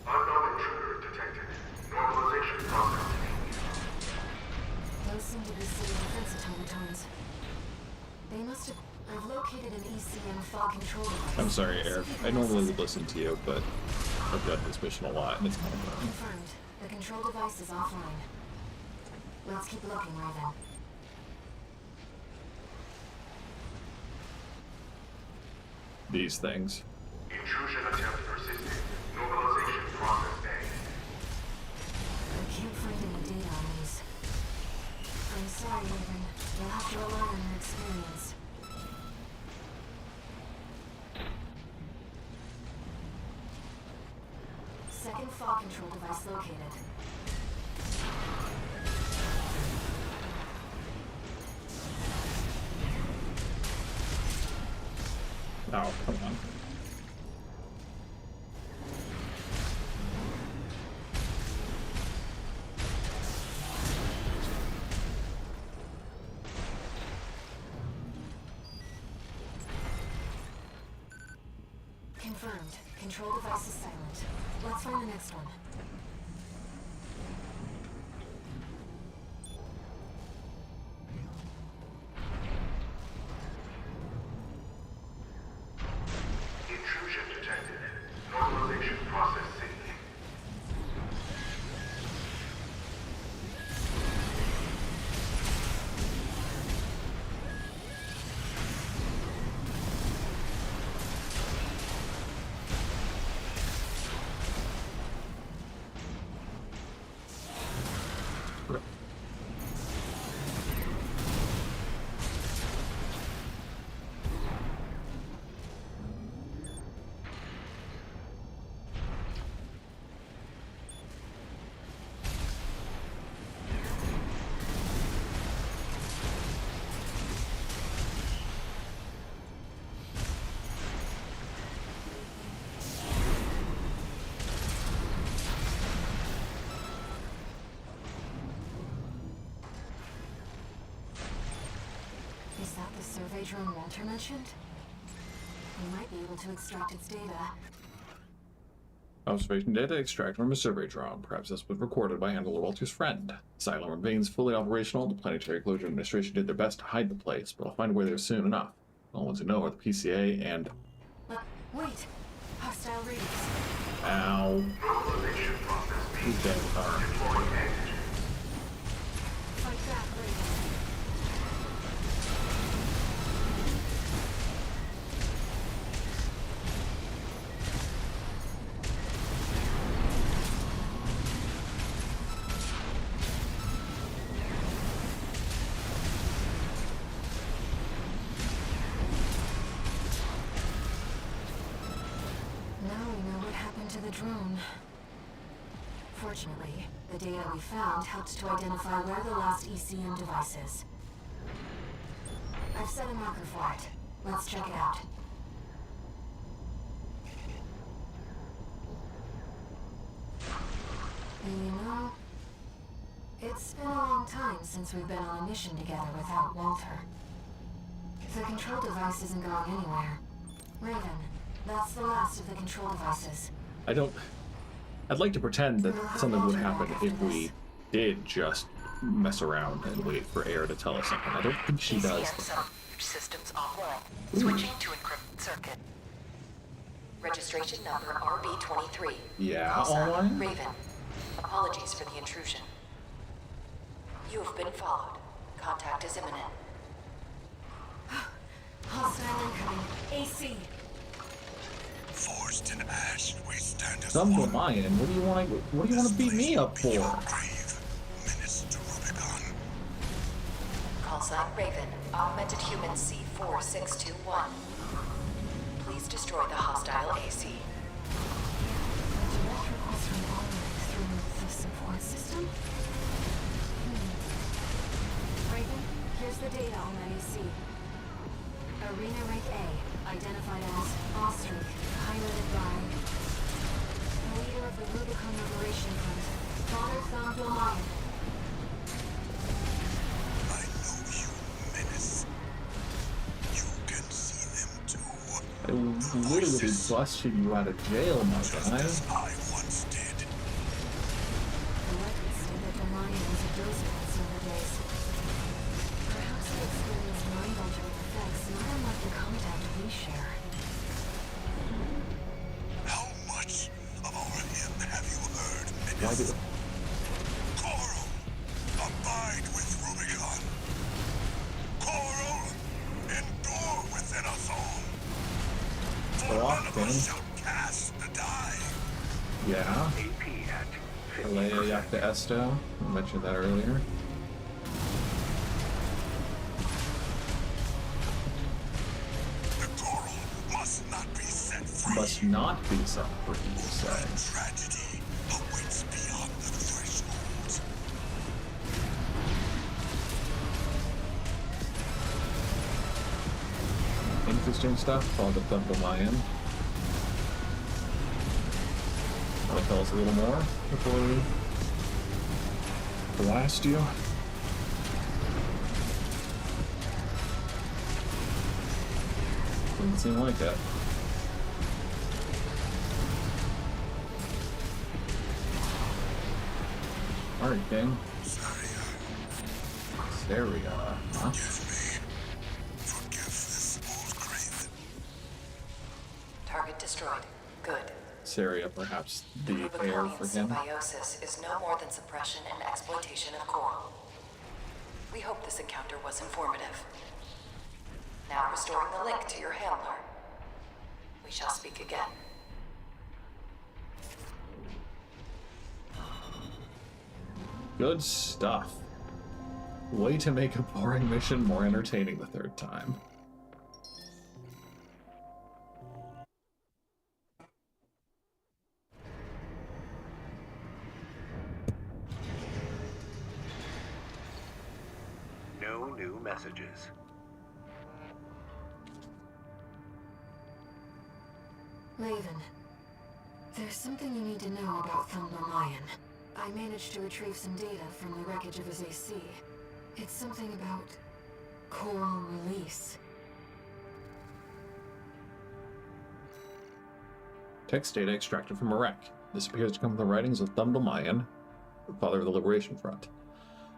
Unknown intruder detected. Normalization process. Those seem to be city defense automatons. They must have... I've located an ECM fog control device. I'm sorry, Eric. I normally would listen to you, but I've done this mission a lot, and it's kind of fun. Confirmed. The control device is offline. Let's keep looking, Raven. These things. Intrusion attempt persisting. Normalization process A. I can't find any data on these. I'm sorry, Raven. You'll have to rely on your experience. Second fog control device located. Oh, come on. Confirmed. Control device is silent. Let's find the next one. Intrusion detected. Normalization process C. drone Walter mentioned? We might be able to extract its data. Observation data extracted from a survey drone. Perhaps this was recorded by Handler Walter's friend. Silo remains fully operational. The Planetary Closure Administration did their best to hide the place, but I'll find a way there soon enough. The only ones who know are the PCA and... Wait! Hostile readings. Ow. Who's dead? Fight back, Raven. Drone. Fortunately, the data we found helped to identify where the last ECM device is. I've set a marker for it. Let's check it out. You know, it's been a long time since we've been on a mission together without Walter. The control device isn't going anywhere. Raven, that's the last of the control devices. I'd like to pretend that something would happen if we did just mess around and wait for Air to tell us something. I don't think she does. Systems offline. Switching to encrypted circuit. Registration number RB23. Yeah, online? Raven. Apologies for the intrusion. You have been followed. Contact is imminent. Hostile incoming. AC. Forged in ash, we stand as Some one. Mayan, what do you want to beat me up for? Grave. Menace to Rubicon. Call sign Raven. Augmented human C4621. Please destroy the hostile AC. Direct request from Allred through the support system? Raven, here's the data on that AC. Arena Rank A, identified as Ostrich, piloted by the leader of the Rubicon Liberation Front, Father Thamdo Mayan. I know you, Menace. You can see them too. I literally busted you out of jail, my Just guy. as I once did. The records say that the Mayan was a dose of its silver days. Perhaps it experienced mind-altering effects not unlike the contact we share. How much about him have you heard, Why Menace? did Coral, abide with Rubicon. Coral, endure within us all. For Go off, none of then. us shall cast the die. Yeah? AP at Alea 50%. Yakta Esto. I mentioned that earlier. The coral must not be set free. Must not be set free, you say. Tragedy awaits beyond the threshold. Interesting stuff. Called the Thunder Mayan. Want to tell us a little more before we blast you? Doesn't seem like it. Alright, King. Saria. Huh? Forgive this old craven. Target destroyed. Good. Saria, perhaps the heir Rubiconian for him. symbiosis is no more than suppression and exploitation of coral. We hope this encounter was informative. Now restoring the link to your handler. We shall speak again. Good stuff. Way to make a boring mission more entertaining the third time. No new messages. Raven, there's something you need to know about Thunder Mayan. I managed to retrieve some data from the wreckage of his AC. It's something about coral release. Text data extracted from Marek. This appears to come from the writings of Thumdal Mayan, the father of the Liberation Front.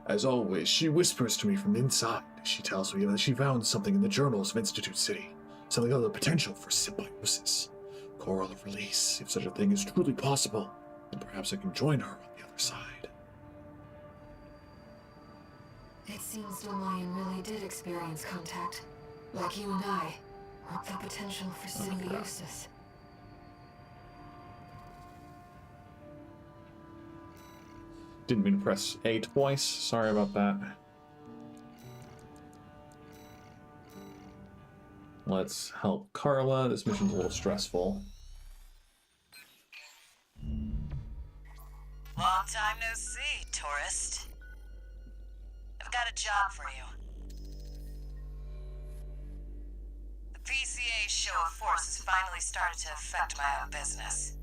As always, she whispers to me from inside. She tells me that she found something in the journals of Institute City, something of the potential for symbiosis. Coral of release, if such a thing is truly possible, then perhaps I can join her on the other side. It seems Dolayan really did experience contact, like you and I, with the potential for symbiosis. Didn't mean to press A twice. Sorry about that. Let's help Carla. This mission's a little stressful. Long time no see, tourist. I've got a job for you. The PCA's show of force has finally started to affect my own business.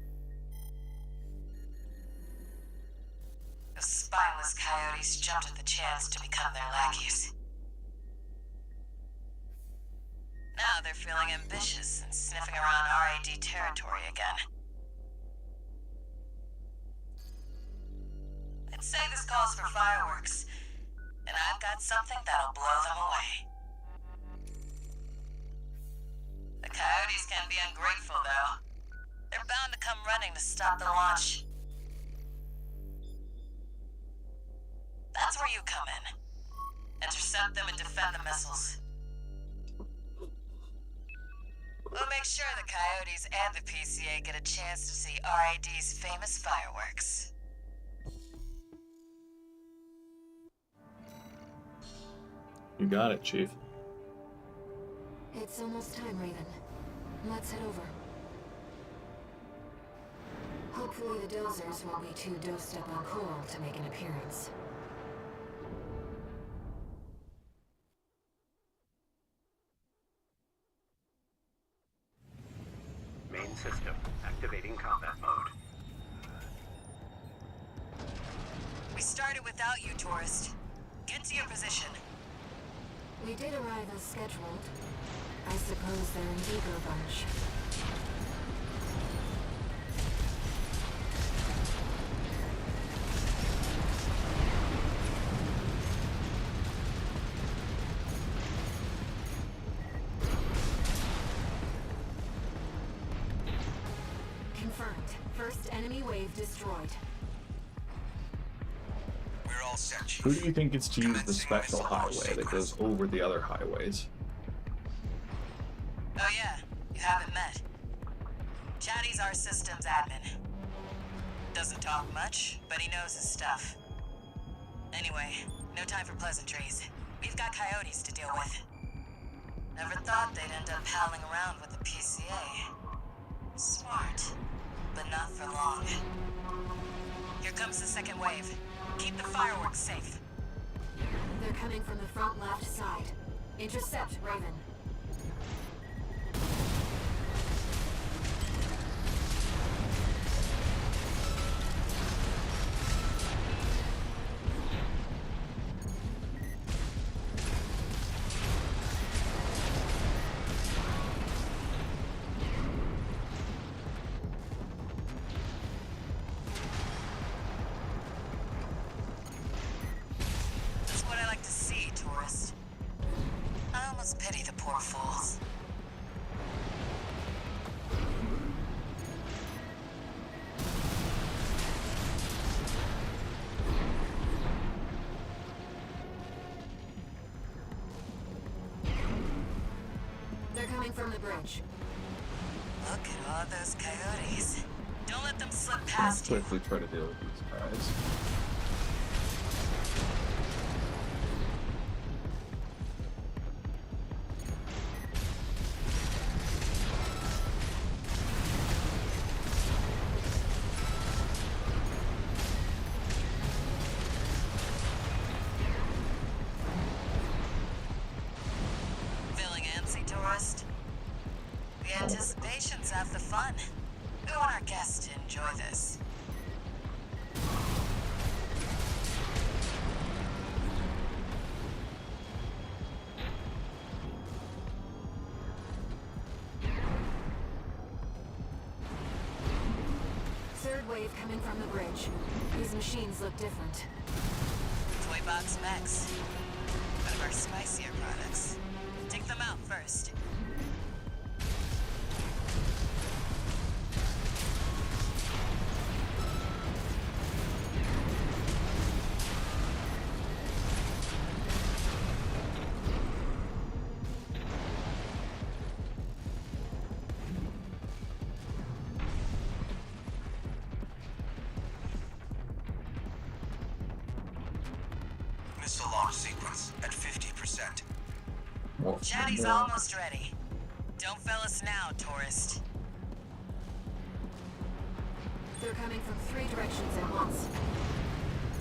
Those spineless coyotes jumped at the chance to become their lackeys. Now they're feeling ambitious and sniffing around RAD territory again. I'd say this calls for fireworks, and I've got something that'll blow them away. The coyotes can be ungrateful, though. They're bound to come running to stop the launch. That's where you come in. Intercept them and defend the missiles. We'll make sure the coyotes and the PCA get a chance to see RAD's famous fireworks. You got it, Chief. It's almost time, Raven. Let's head over. Hopefully the dozers won't be too dosed up on Coral to make an appearance. Main system activating combat mode. We started without you, tourist. Get to your position. We did arrive as scheduled. I suppose they're an eager bunch. Confirmed. First enemy wave destroyed. We're all set, Chief. Who do you think gets to use the Commencing special missile launch highway that sequence. goes over the other highways? Oh yeah, you haven't met. Chatty's our systems admin. Doesn't talk much, but he knows his stuff. Anyway, no time for pleasantries. We've got coyotes to deal with. Never thought they'd end up palling around with the PCA. Smart, but not for long. Here comes the second wave. Keep the fireworks safe. They're coming from the front left side. Intercept, Raven. That's what I like to see, tourist. I almost pity the poor fools. They're coming from the bridge. Look at all those coyotes. Don't let them slip I'll past you. quickly try to deal with these guys. Feeling antsy, tourist? The anticipation's half the fun. We want our guests to enjoy this. third wave coming from the bridge. These machines look different. Toy Box Max. One of our spicier products. Take them out first. Missile launch sequence at 50%. More. Chatty's almost ready. Don't fail us now, tourist. They're coming from 3 directions at once.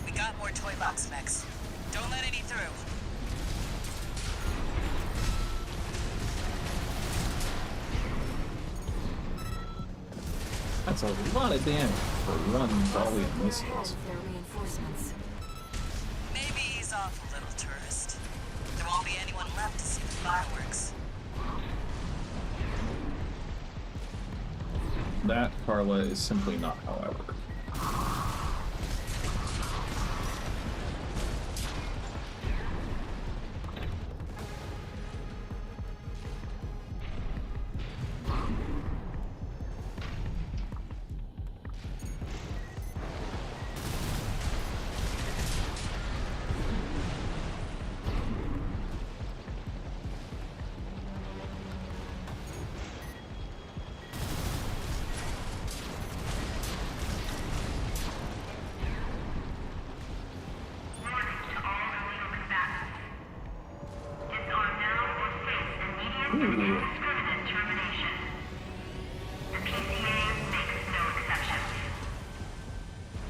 We got more Toy Box Mechs. Don't let any through. That's a lot of damage for one volley of We're ahead missiles. of their reinforcements. Maybe ease off a little, tourist. There won't be anyone left to see the fireworks. That, Carla, is simply not how I work. Ooh.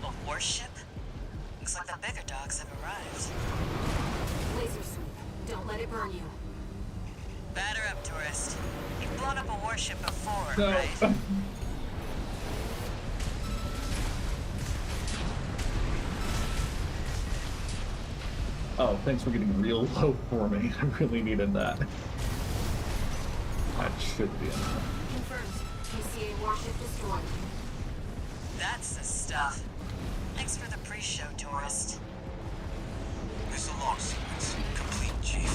A warship? Looks like the bigger dogs have arrived. Laser sweep. Don't let it burn you. Batter up, tourist. You've blown up a warship before, No. right? Oh, thanks for getting real low for me. I really needed that. That should be enough. Confirmed. PCA warship destroyed. That's the stuff. Thanks for the pre-show, tourist. Missile launch sequence complete, Chief.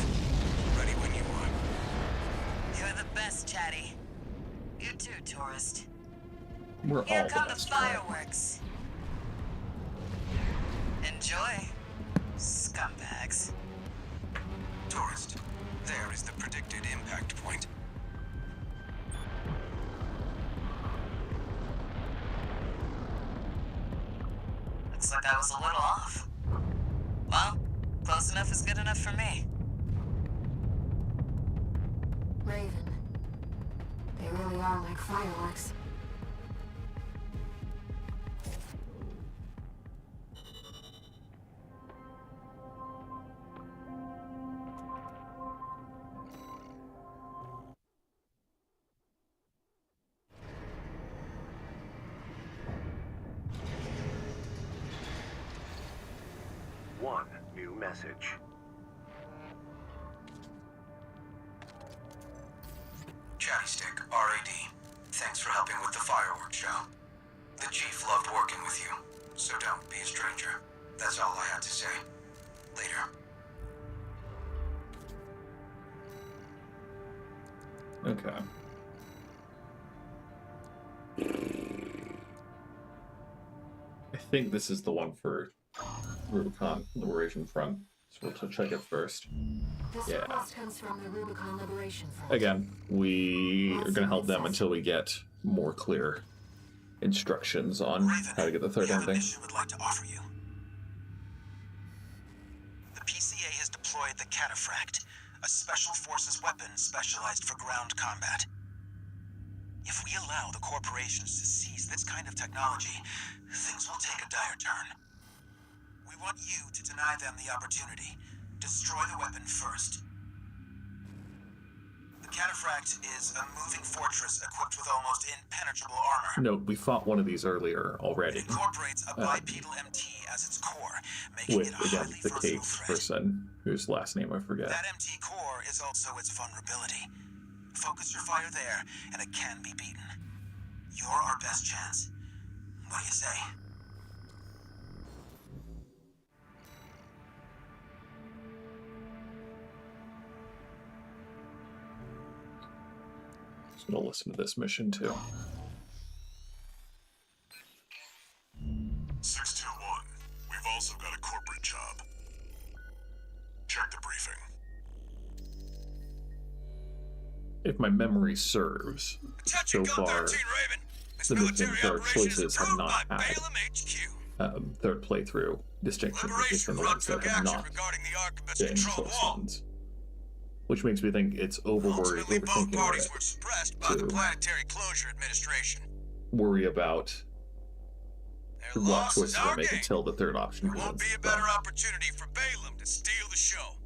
Ready when you are. You're the best, Chatty. You too, tourist. We're Here all the come the best, right? fireworks. Enjoy, scumbags. Tourist, there is the predicted impact point. Looks like I was a little off. Well, close enough is good enough for me. Raven. They really are like fireworks. One new message. Chatty Stick, RAD. Thanks for helping with the fireworks show. The Chief loved working with you, so don't be a stranger. That's all I had to say. Later. Okay. I think this is the one for Rubicon Liberation Front. So we'll check it first. This Yeah. request comes from the Rubicon Liberation Front. Again, we are going to help them until we get more clear instructions on how to get the third we have a ending. mission we'd like to offer you. The PCA has deployed the Cataphract, a special forces weapon specialized for ground combat. If we allow the corporations to seize this kind of technology, things will take a dire turn. We want you to deny them the opportunity. Destroy the weapon first. The Cataphract is a moving fortress equipped with almost impenetrable armor. No, we fought one of these earlier It already. incorporates a bipedal MT as its core, making With, it a again, highly the versatile cake threat. person whose last name I forget. That MT core is also its vulnerability. Focus your fire there, and it can be beaten. You're our best chance. What do you say? Just gonna listen to this mission too. 621. We've also got a corporate job. Check the briefing. If my memory serves, so far, the missions or choices have not had third playthrough distinctions between the ones that have not been close ones. Which makes me think it's overthinking it to worry about what choices I make until the third option There won't be a better opportunity for Balaam to steal the show.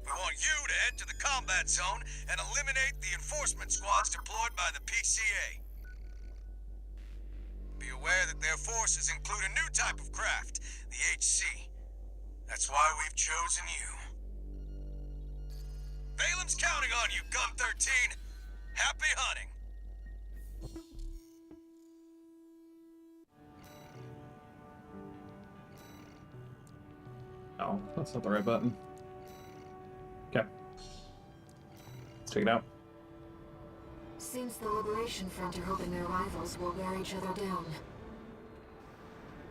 We want you to head to the combat zone and eliminate the enforcement squads deployed by the PCA. Be aware that their forces include a new type of craft, the HC. That's why we've chosen you. Balaam's counting on you, Gun 13. Happy hunting. Oh, that's not the right button. Okay. Let's check it out. Seems the Liberation Front are hoping their rivals will wear each other down.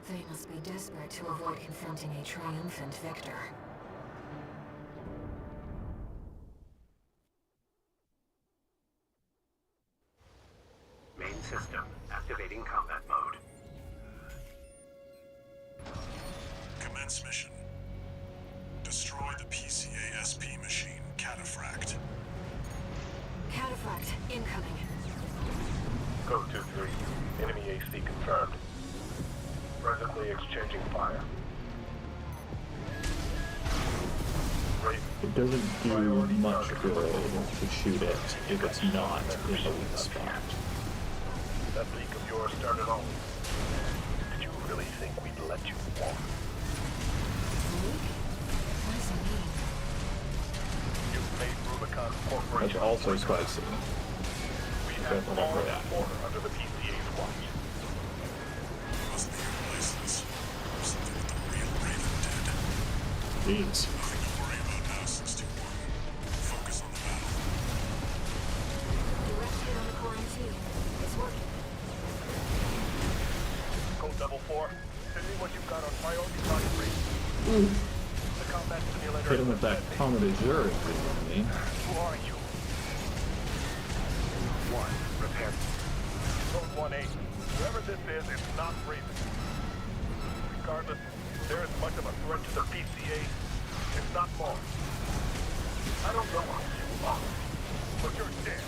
They must be desperate to avoid confronting a triumphant victor. Main system activating combat mode. Commence mission. Destroy the PCA SP machine, Cataphract. Cataphract, incoming. Code 2-3. Enemy AC confirmed. Presently exchanging fire. It doesn't do much good to shoot it if it's not in the weak spot. That leak of yours started all. Did you really think we'd let you walk? What does it mean? You've made Rubicon Corporation. That's also spicy. We have Careful all about that that. order under the PCA's watch. Must be your license. Something that the real Raven did. Jeez. Nothing to worry about now, 621. Focus on the battle. Direct hit on the quarantine. It's working. Code 4. Send me what you've got on priority target rate. The combat simulator. Hit him with that Comet Azure if you know me. Who are you? 1. Repair. Code 1-8. Whoever this is, it's not Raven. Regardless, they're as much of a threat to the PCA, if not more. I don't know what you are, but you're dead.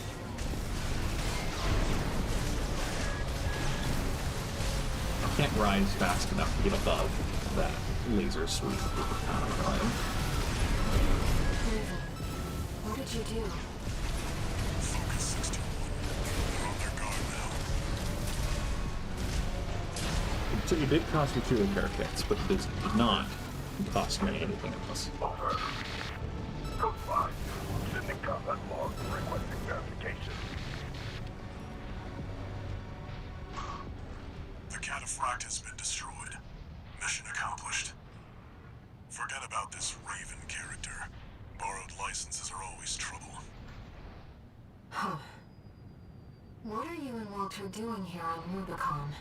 I can't rise fast enough to get above that laser sweep. Raven, what did you do? Focus, 621. They're on their guard now. So it did cost me 2 repair kits, but this did not cost me anything else. Over. Code 5. Sending combat log requesting verification. The Cataphract has been destroyed. Mission accomplished. Forget about this Raven character. Borrowed licenses are always trouble. Huh. What are you and Walter doing here on Rubicon?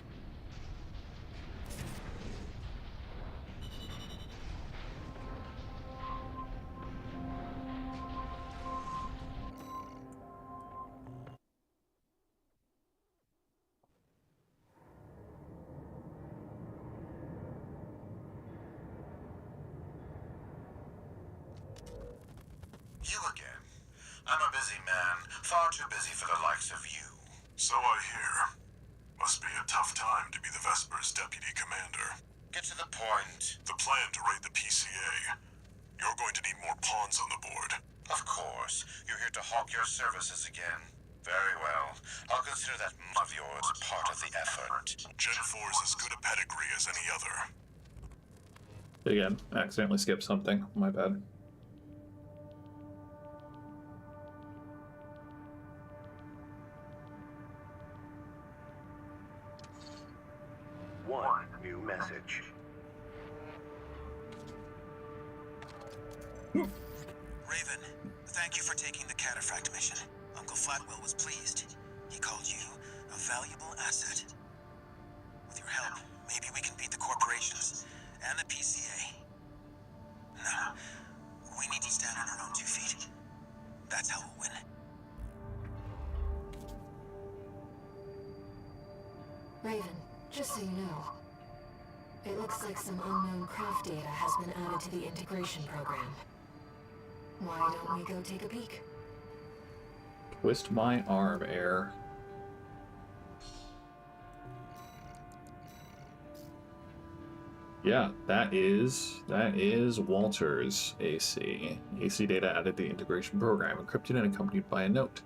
You again. I'm a busy man, far too busy for the likes of you. So I hear. Must be a tough time to be the Vesper's deputy commander. Get to the point. The plan to raid the PCA. You're going to need more pawns on the board. Of course. You're here to hawk your services again. Very well. I'll consider that of yours part of the effort. Gen 4's as good a pedigree as any other. Again, accidentally skipped something. My bad. 1 new message. Raven, thank you for taking the Cataphract mission. Uncle Flatwell was pleased. He called you a valuable asset. With your help, maybe we can beat the corporations and the PCA. No, we need to stand on our own 2 feet. That's how we'll win. Raven, just so you know, it looks like some unknown craft data has been added to the integration program. Why don't we go take a peek? Twist my arm, Air. Yeah, that is Walter's AC. AC data added to the integration program, encrypted and accompanied by a note.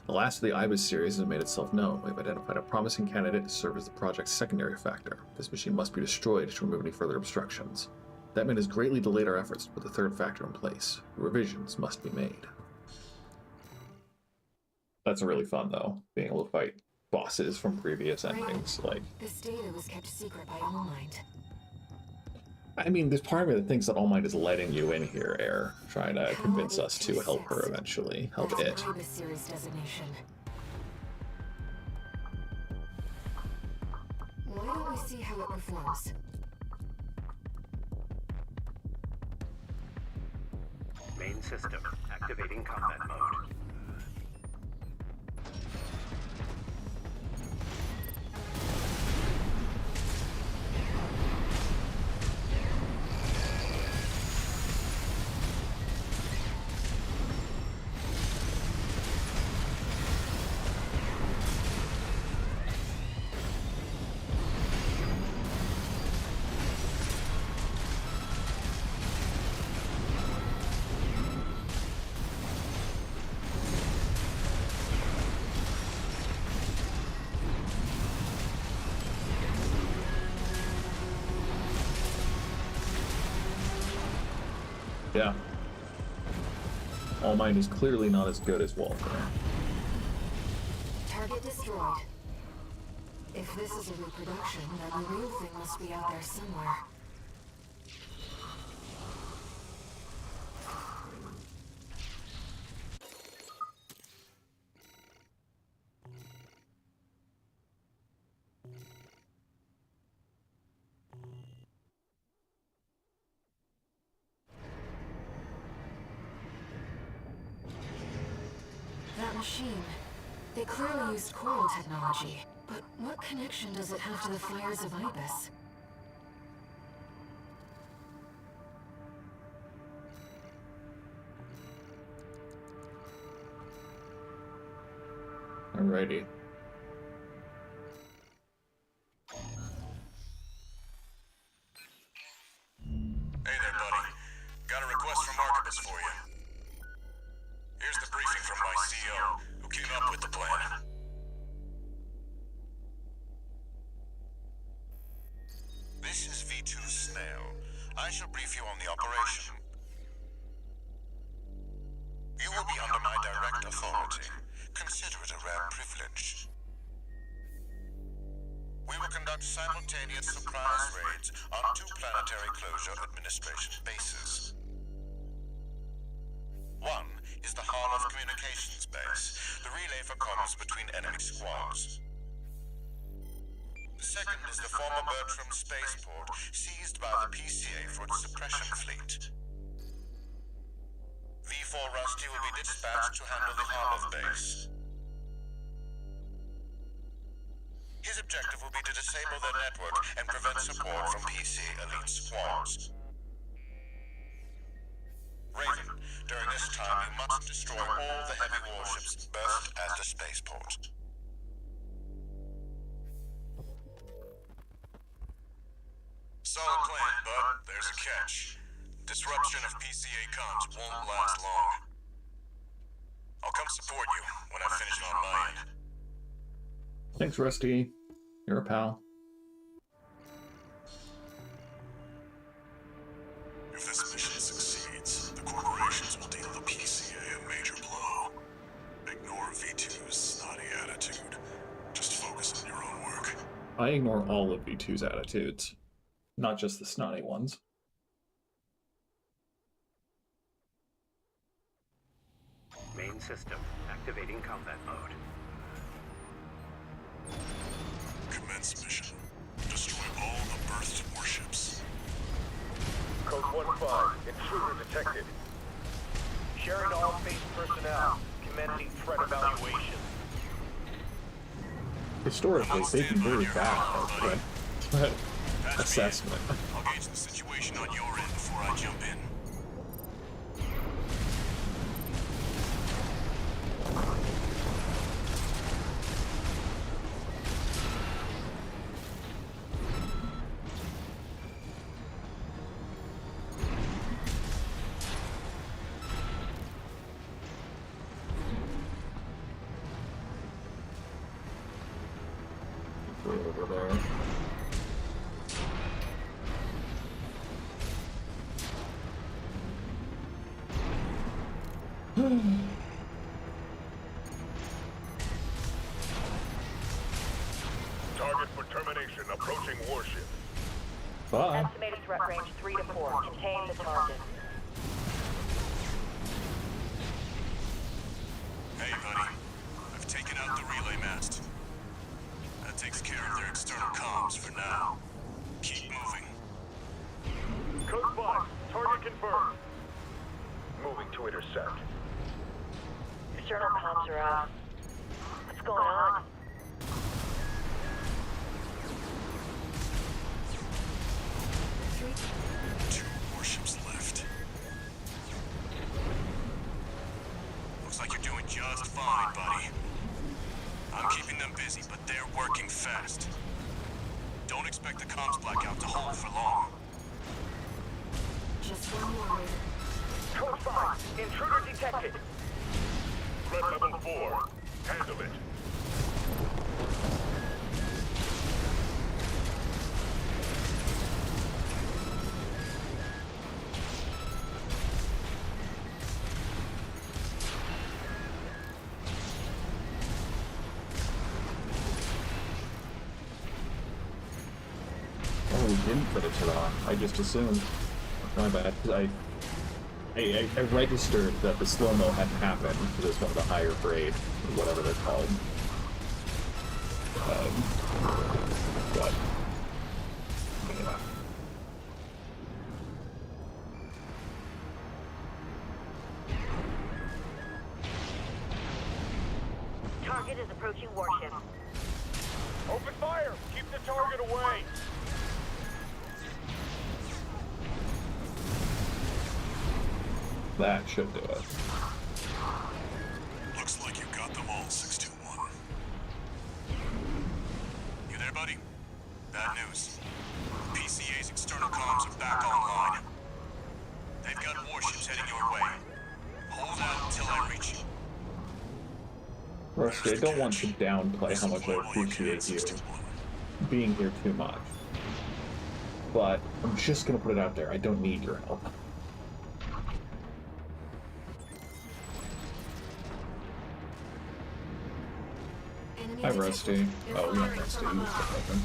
The last of the IBIS series has made itself known. We've identified a promising candidate to serve as the project's secondary factor. This machine must be destroyed to remove any further obstructions. That man has greatly delayed our efforts to put the third factor in place. Revisions must be made. That's really fun, though, being able to fight bosses from previous endings. Like, this data was kept secret by All Might. I mean, there's part of me that thinks that All Might is letting you in here, Air, trying to convince us to help her eventually. Help That's it. an IBIS series designation. Why don't we see how it performs? Main system activating combat mode. Yeah. All Might is clearly not as good as Walter. Target destroyed. If this is a reproduction, then the real thing must be out there somewhere. That machine. They clearly used coral technology, but what connection does it have to the fires of Ibis? Alrighty. Hey there, buddy. Got a request from Archibus for you. Here's the briefing from my CO, who came up with the plan. This is V2 Snail. I shall brief you on the operation. You will be under my direct authority. Consider it a rare privilege. We will conduct simultaneous surprise raids on 2 planetary closure administration bases. One is the Hall of Communications base, the relay for comms between enemy squads. The second is the former Bertram spaceport, seized by the PCA for its suppression fleet. V4 Rusty will be dispatched to handle the Harlow base. His objective will be to disable their network and prevent support from PC elite squads. Raven, during this time you must destroy all the heavy warships berthed at the spaceport. Solid plan, but there's a catch. Disruption of PCA comms won't last long. I'll come support you when I've finished on my end. Thanks, Rusty. You're a pal. If this mission succeeds, the corporations will deal the PCA a major blow. Ignore V2's snotty attitude. Just focus on your own work. I ignore all of V2's attitudes, not just the snotty ones. Main system activating combat mode. Commence mission. Destroy all the berthed warships. Code 1-5, intruder detected. Sharing all base personnel. Commencing threat evaluation. Historically, they've been very bad at threat assessment. I'll gauge the situation on your end before I jump in. Way over there. Target for termination approaching warship. Bye. Estimated threat range 3 to 4. Contain the target. Hey, buddy. I've taken out the relay mast. That takes care of their external comms for now. Keep moving. Code 5, target confirmed. Moving to intercept. External comms are out. What's going on? Two warships left. Looks like you're doing just fine, buddy. I'm keeping them busy, but they're working fast. Don't expect the comms blackout to hold for long. Just one more, Raven. Code 5, intruder detected. Threat level 4. Handle it. Oh, we didn't put a turret on. I just assumed. My bad. I registered that the slow-mo hadn't happened because it's one of the higher grade, or whatever they're called. But yeah. Target is approaching warship. Open fire! Keep the target away! That should do it. Looks like you got them all, 621. You there, buddy? Bad news. PCA's external comms are back online. They've got warships heading your way. Hold out until I reach you. Rusty, I don't want to downplay how much I appreciate you being here too much. But I'm just gonna put it out there, I don't need your help. Hi, Rusty. Oh, we don't Rusty. He's open.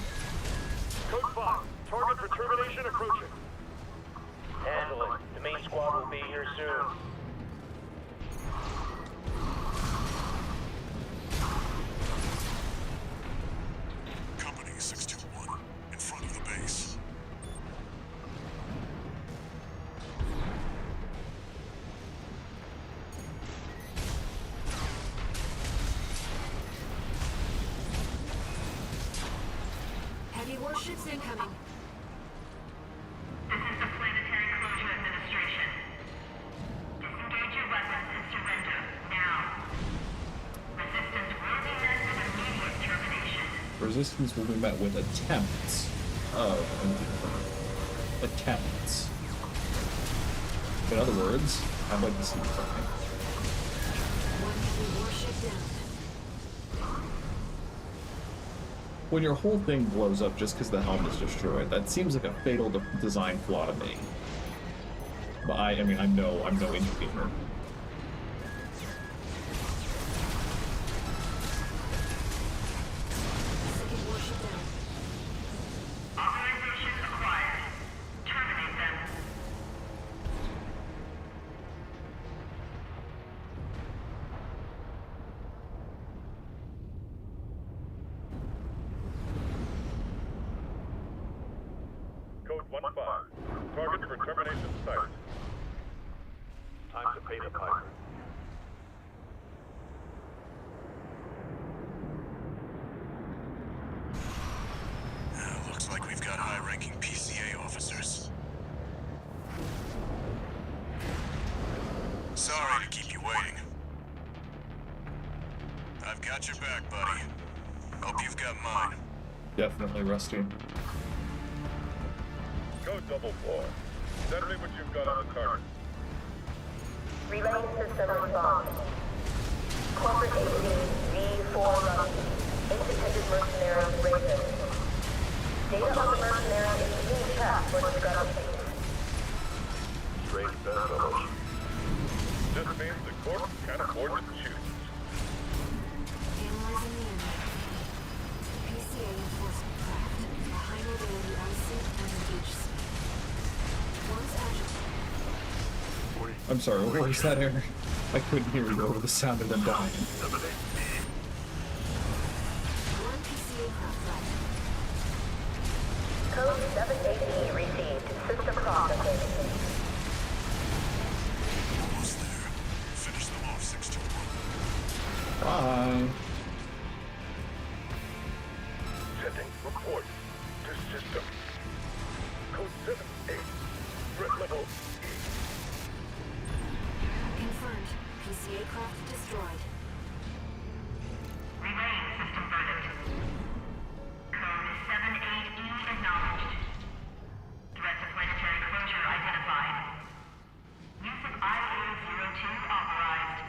Code 5, target for termination approaching. Handle it. The main squad will be here soon. Company 621, in front of the base. Heavy warships incoming. This is the Planetary Closure Administration. Disengage your weapons and surrender, now. Resistance will be met with immediate termination. Resistance will be met with attempts. Oh, attempts. In other words, I'd like to see something. One heavy warship down. When your whole thing blows up just because the helm is destroyed, that seems like a fatal design flaw to me. But I mean, I'm no engineer. Second warship down. Target for termination sighted. Time to pay the piper. Looks like we've got high-ranking PCA officers. Sorry to keep you waiting. I've got your back, buddy. Hope you've got mine. Definitely, Rusty. Go double 4. Send me what you've got on the target. Relay system response. Corporate agency V4 Rusty. Independent mercenary Raven. Data on the mercenary is being checked for discrepancies. Strange bedfellows. This means the Corp can't afford to choose. Analyzing the image. PCA enforcement craft. A high mobility IC and an HC. Once agile. I'm sorry, what was that, Aaron? I couldn't hear you over the sound of them dying. One PCA craft left. Code 780 received. System processing. Almost there. Finish them off, 621. Bye. Sending report to system. Code 78. Threat level E. Confirmed. PCA craft destroyed. Relaying system verdict. Code 78E acknowledged. Threat to planetary closure identified. Use of IA-02 authorized.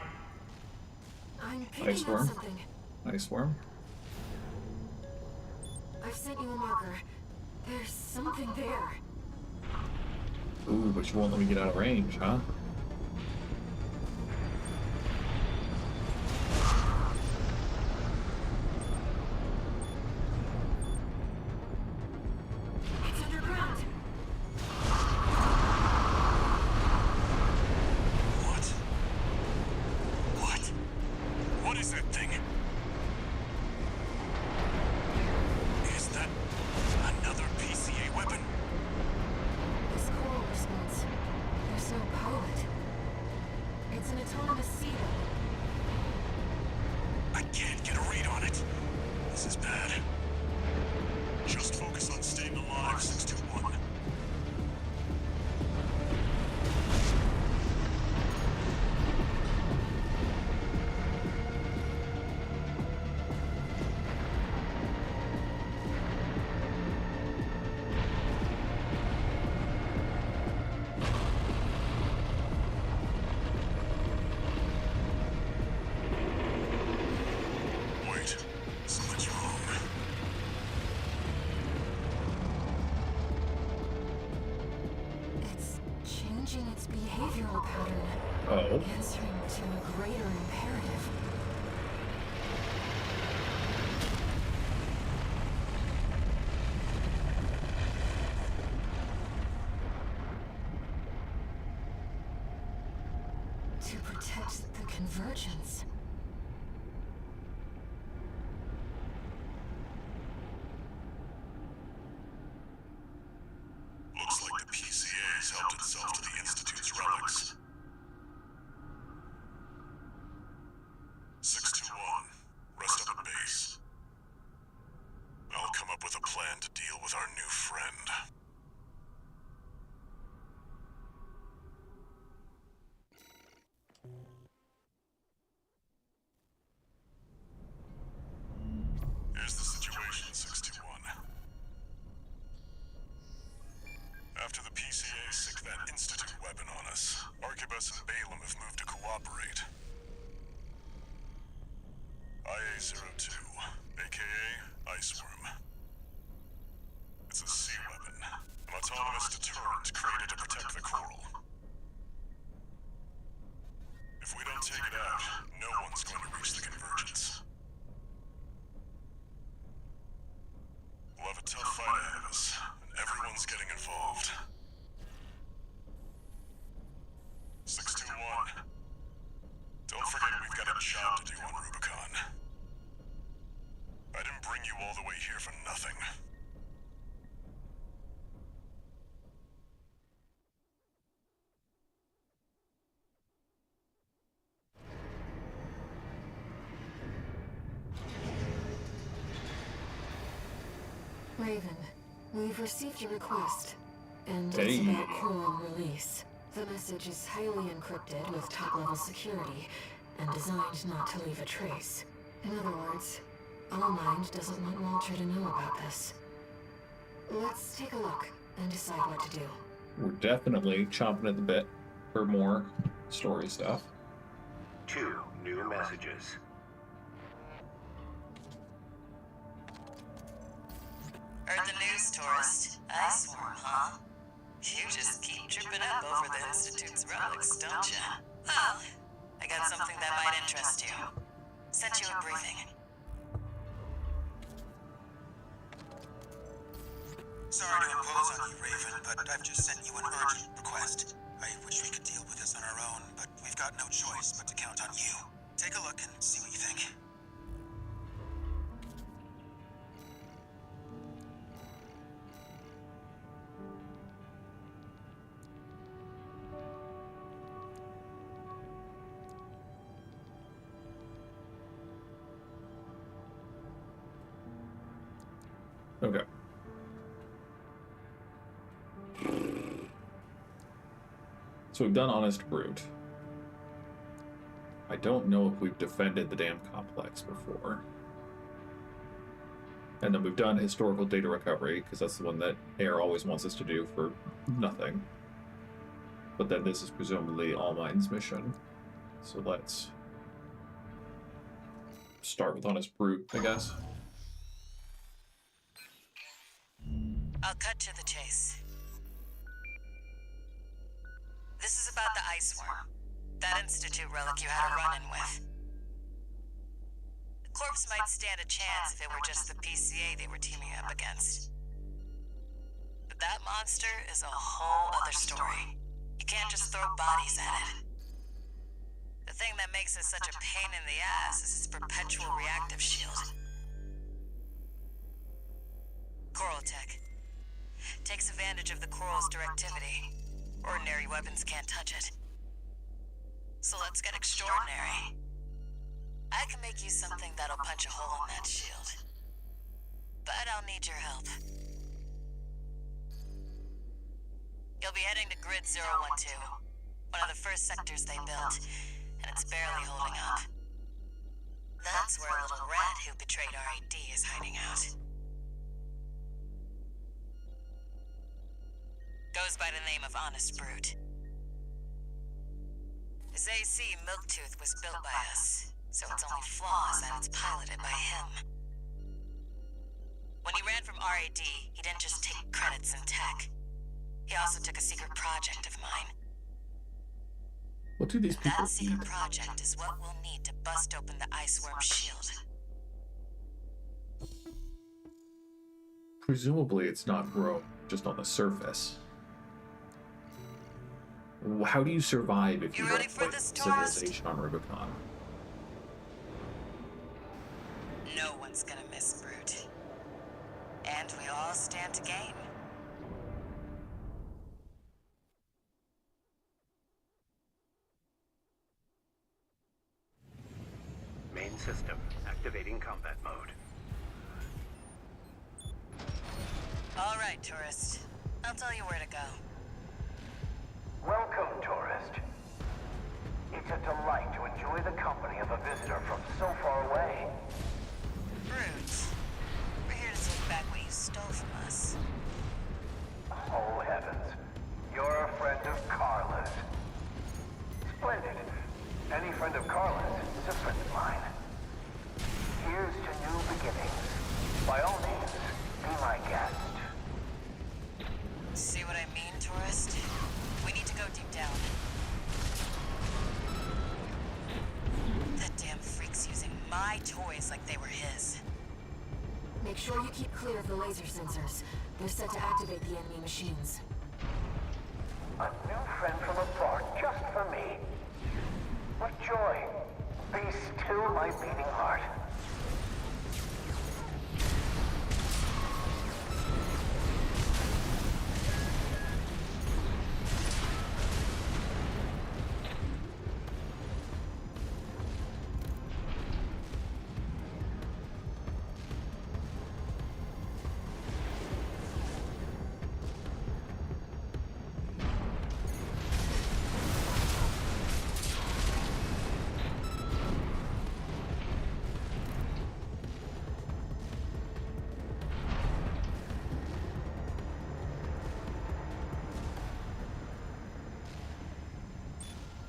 I'm Nice picking up worm. something. Nice worm. I've sent you a marker. There's something there. Ooh, but you won't let me get out of range, huh? It's underground. What? What? What is that thing? Is that another PCA weapon? This coral response. There's no pilot. It's an autonomous sea. I can't get a read on it. This is bad. Just focus on staying alive, 621. Wait, something's wrong. It's changing its behavioral pattern. Oh. Answering to a greater imperative. To protect the convergence. Looks like the PCA has helped itself to the Institute's relics. 621, rest up at base. I'll come up with a plan to deal with our new friend. Here's the situation, 621. After the PCA sicked that Institute weapon on us, Arquebus and Balaam have moved to cooperate. IA-02, aka Iceworm. It's a sea weapon, an autonomous deterrent created to protect the coral. If we don't take it out, no one's going to reach the convergence. We'll have a tough fight ahead of us, and everyone's getting involved. 621. Don't forget we've got a job to do on Rubicon. I didn't bring you all the way here for nothing. Raven, we've received your request, and Hey. it's about Coral release. The message is highly encrypted with top-level security, and designed not to leave a trace. In other words, Allmind doesn't want Walter to know about this. Let's take a look and decide what to do. We're definitely chomping at the bit for more story stuff. 2 new messages. Heard the news, tourist. Iceworm, huh? You just keep tripping up over the Institute's relics, don't you? Well, I got something that might interest you. Sent you a briefing. Sorry to impose on you, Raven, but I've just sent you an urgent request. I wish we could deal with this on our own, but we've got no choice but to count on you. Take a look and see what you think. Okay. So we've done Honest Brute. I don't know if we've defended the dam complex before. And then we've done historical data recovery, because that's the one that AIR always wants us to do for nothing. But then this is presumably Allmind's mission. So let's start with Honest Brute, I guess. I'll cut to the chase. This is about the Iceworm. That Institute relic you had a run-in with. The corpse might stand a chance if it were just the PCA they were teaming up against. But that monster is a whole other story. You can't just throw bodies at it. The thing that makes it such a pain in the ass is its perpetual reactive shield. Coral tech. Takes advantage of the coral's directivity. Ordinary weapons can't touch it. So let's get extraordinary. I can make you something that'll punch a hole in that shield. But I'll need your help. You'll be heading to Grid 012, one of the first sectors they built, and it's barely holding up. That's where a little rat who betrayed RAD is hiding out. Goes by the name of Honest Brute. His AC Milktooth was built by us, so its only flaw is that it's piloted by him. When he ran from RAD, he didn't just take credits in tech. He also took a secret project of mine. What do these people That secret eat? project is what we'll need to bust open the Iceworm shield. Presumably it's not grown just on the surface. How do you survive if you You don't ready for fight this, tourist? civilization on Rubicon? No one's gonna miss Brute. And we all stand to gain. Main system activating combat mode. All right, tourist. I'll tell you where to go. Welcome, tourist. It's a delight to enjoy the company of a visitor from so far away. Brute, we're here to take back what you stole from us. Oh, heavens. You're a friend of Carla's. Splendid. Any friend of Carla's is a friend of mine. Here's to new beginnings. By all means, be my guest. See what I mean, tourist? We need to go deep down. That damn freak's using my toys like they were his. Make sure you keep clear of the laser sensors. They're set to activate the enemy machines. A new friend from afar, just for me. What joy. Be still my beating heart.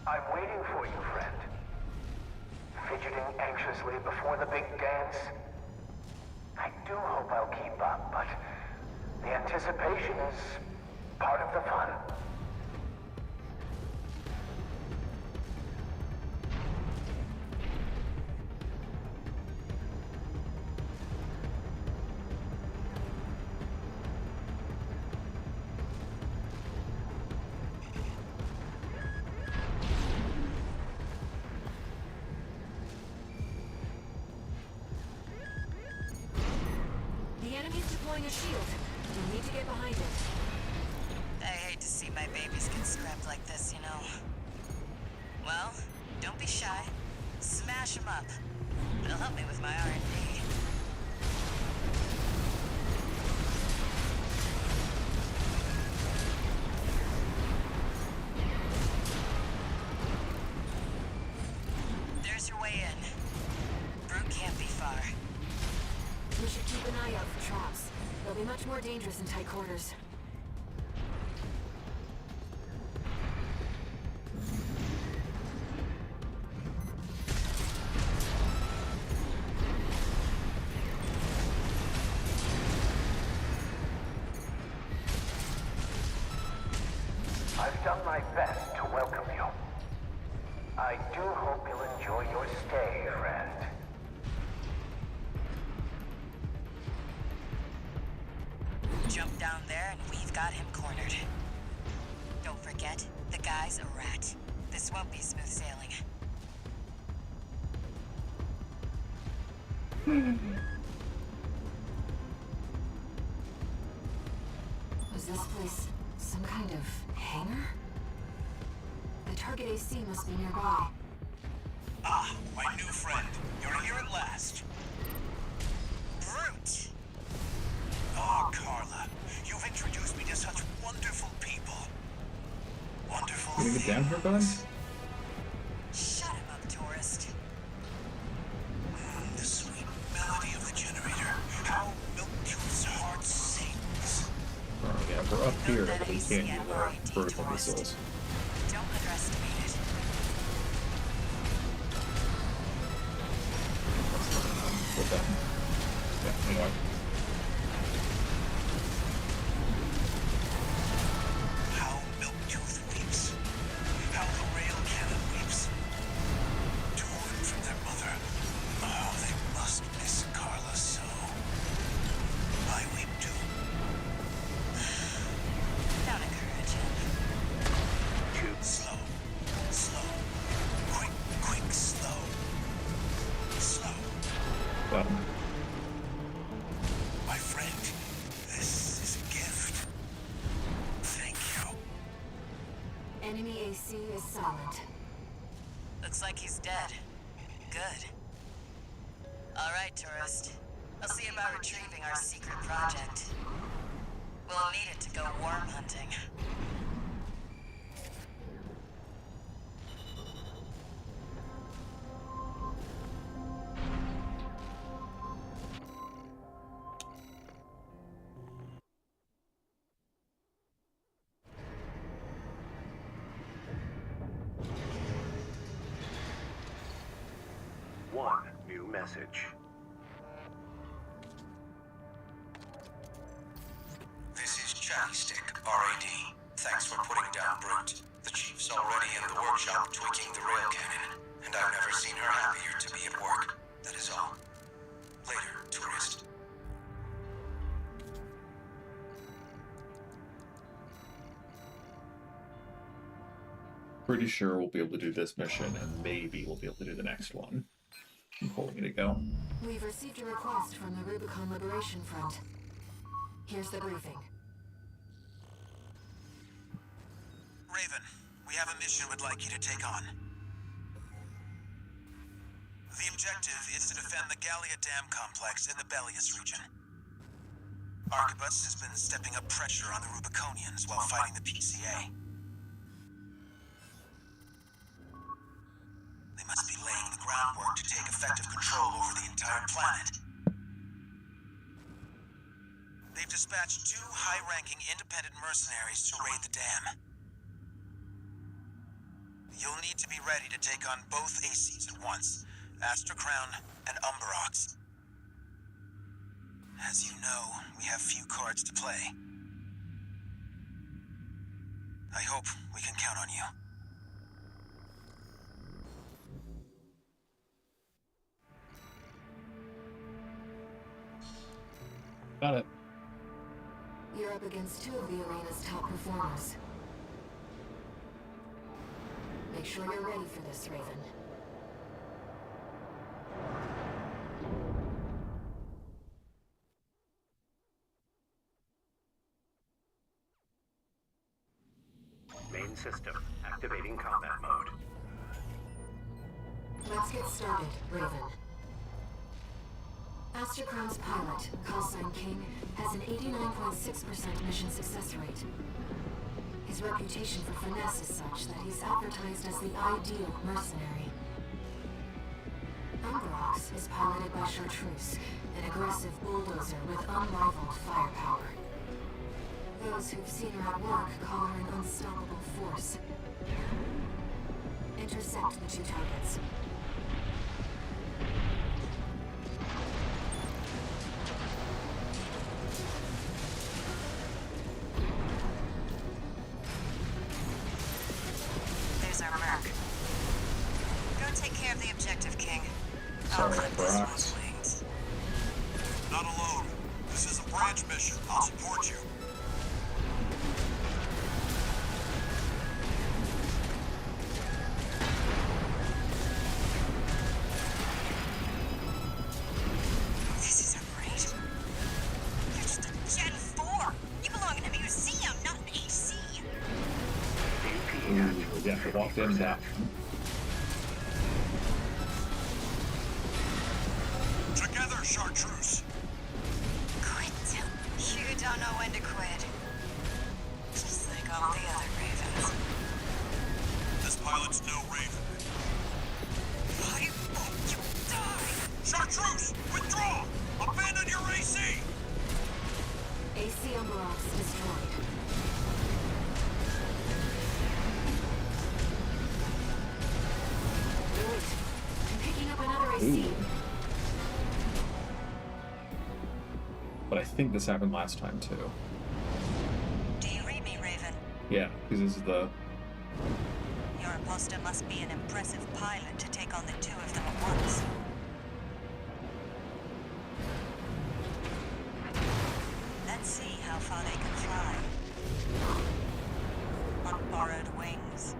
I'm waiting for you, friend. Fidgeting anxiously before the big dance. I do hope I'll keep up, but the anticipation is part of the fun. The enemy's deploying a shield. We need to get behind it. I hate to see my babies get scrapped like this, you know. Well, don't be shy. Smash them up. It'll help me with my R&D. There's your way in. Brute can't be far. We should keep an eye out for traps. They'll be much more dangerous in tight quarters. I've done my best to welcome you. I do hope you'll enjoy your stay, friend. Jump down there and we've got him cornered. Don't forget, the guy's a rat. This won't be smooth sailing. Was this place some kind of hangar? The target AC must be nearby. Ah, my new friend. You're here at last. Brute! Oh, Carla. You've introduced me to such wonderful people. Wonderful Can we get down here, bud? Shut him up, tourist. The sweet melody of the generator. How Milktooth's heart sings. Oh, yeah, we're up here, but we can't use our vertical missiles. Don't underestimate it. Put that. Yeah, anyway. How Milktooth weeps. How the rail cannon weeps. Torn from their mother. Oh, they must miss Carla so. I weep too. Don't encourage him. Slow. Slow. Quick, quick, slow. Slow. Button. My friend, this is a gift. Thank you. Enemy AC is silent. Looks like he's dead. Good. All right, tourist. I'll see about retrieving our secret project. We'll need it to go worm hunting. One new message. This is Chatty Stick, RAD. Thanks for putting down Brute. The Chief's already in the workshop tweaking the rail cannon, and I've never seen her happier to be at work. That is all. Later, tourist. Pretty sure we'll be able to do this mission, and maybe we'll be able to do the next one. Before we go. We've received a request from the Rubicon Liberation Front. Here's the briefing. Raven, we have a mission we'd like you to take on. The objective is to defend the Gallia Dam complex in the Bellius region. Arquebus has been stepping up pressure on the Rubiconians while fighting the PCA. They must be laying the groundwork to take effective control over the entire planet. They've dispatched 2 high-ranking independent mercenaries to raid the dam. You'll need to be ready to take on both ACs at once, Astra Crown and Umberox. As you know, we have few cards to play. I hope we can count on you. Got it. You're up against two of the arena's top performers. Make sure you're ready for this, Raven. Main system activating combat mode. Let's get started, Raven. Astra Crown's pilot, Callsign King, has an 89.6% mission success rate. His reputation for finesse is such that he's advertised as the ideal mercenary. Umberox is piloted by Chartreuse, an aggressive bulldozer with unrivaled firepower. Those who've seen her at work call her an unstoppable force. Intercept the two targets. There's our mark. Go take care of the objective, King. Sorry, I'll cut this Umberox. one's wings. Not alone. This is a branch mission. I'll support you. This isn't right. You're just a Gen 4. You belong in a museum, not an AC. Ooh, yeah, I walked in that. Together, Chartreuse. Quit. You don't know when to quit. Just like all the other Ravens. This pilot's no Raven. Why won't you die? Chartreuse, withdraw! Abandon your AC! AC Umberox destroyed. Wait, I'm picking up another AC. Ooh. But I think this happened last time too. Do you read me, Raven? Yeah, because this is the... Your imposter must be an impressive pilot to take on the two of them at once. Let's see how far they can fly. On borrowed wings.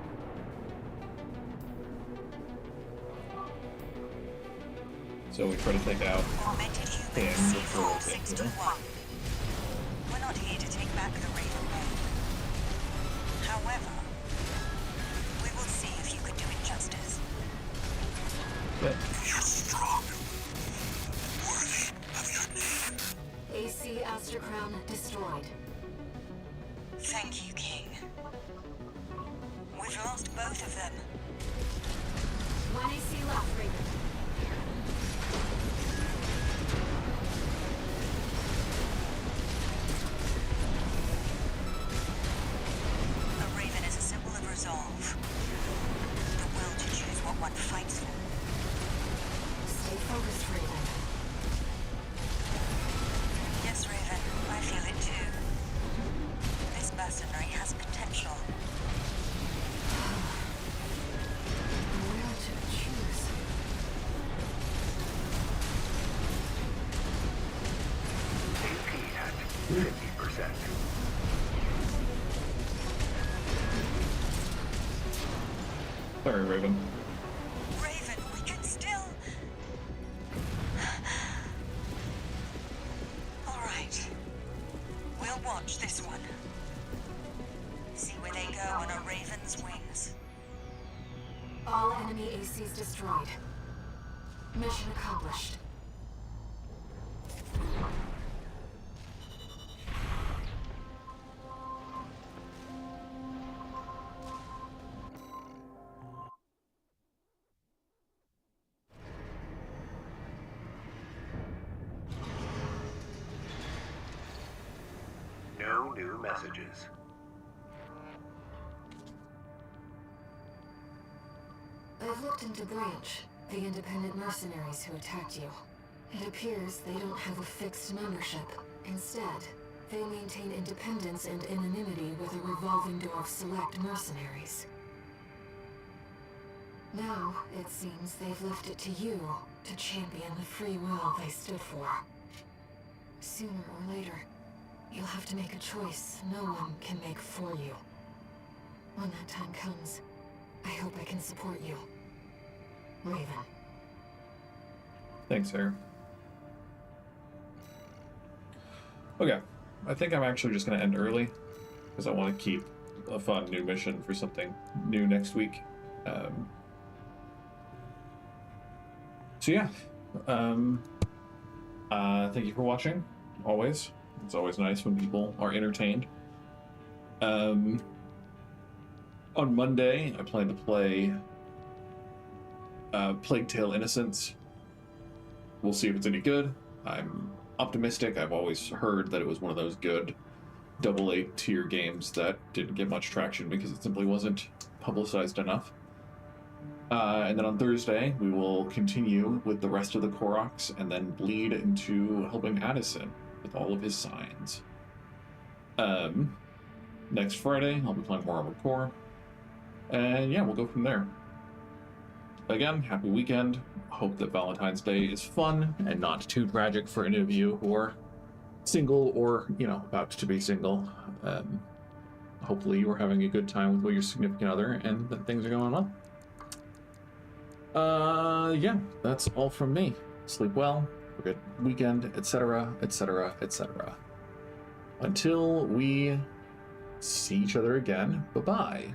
So we try to take out Augmented human him before we get here. C4621. We're not here to take back the Raven Way. However, we will see if you can do it justice. Yeah. You're strong. Worthy of your name. AC Astra Crown destroyed. Thank you, King. We've lost both of them. One AC left, Raven. A Raven is a symbol of resolve. The will to choose what one fights for. Stay focused, Raven. Yes, Raven, I feel it too. This mercenary has potential. Where to choose? AP at 50%. Sorry, Raven. Raven, we can still... All right. We'll watch this one. See where they go on a Raven's wings. All enemy ACs destroyed. Mission accomplished. No new messages. I've looked into Branch, the independent mercenaries who attacked you. It appears they don't have a fixed membership. Instead, they maintain independence and anonymity with a revolving door of select mercenaries. Now, it seems they've left it to you to champion the free will they stood for. Sooner or later, you'll have to make a choice no one can make for you. When that time comes, I hope I can support you. Raven. Thanks, Sarah. Okay, I think I'm actually just going to end early because I want to keep a fun new mission for something new next week. So yeah, thank you for watching. Always, it's always nice when people are entertained. On Monday, I plan to play Plague Tale: Innocence. We'll see if it's any good. I'm optimistic. I've always heard that it was one of those good AA tier games that didn't get much traction because it simply wasn't publicized enough. And then on Thursday, we will continue with the rest of the Koroks and then bleed into helping Addison with all of his signs. Next Friday, I'll be playing more Armored Core. And yeah, we'll go from there. Again, happy weekend. Hope that Valentine's Day is fun and not too tragic for any of you who are single or, about to be single. Hopefully you are having a good time with your significant other and that things are going well. Yeah, that's all from me. Sleep well, have a good weekend, etc., etc., etc. Until we see each other again, bye-bye.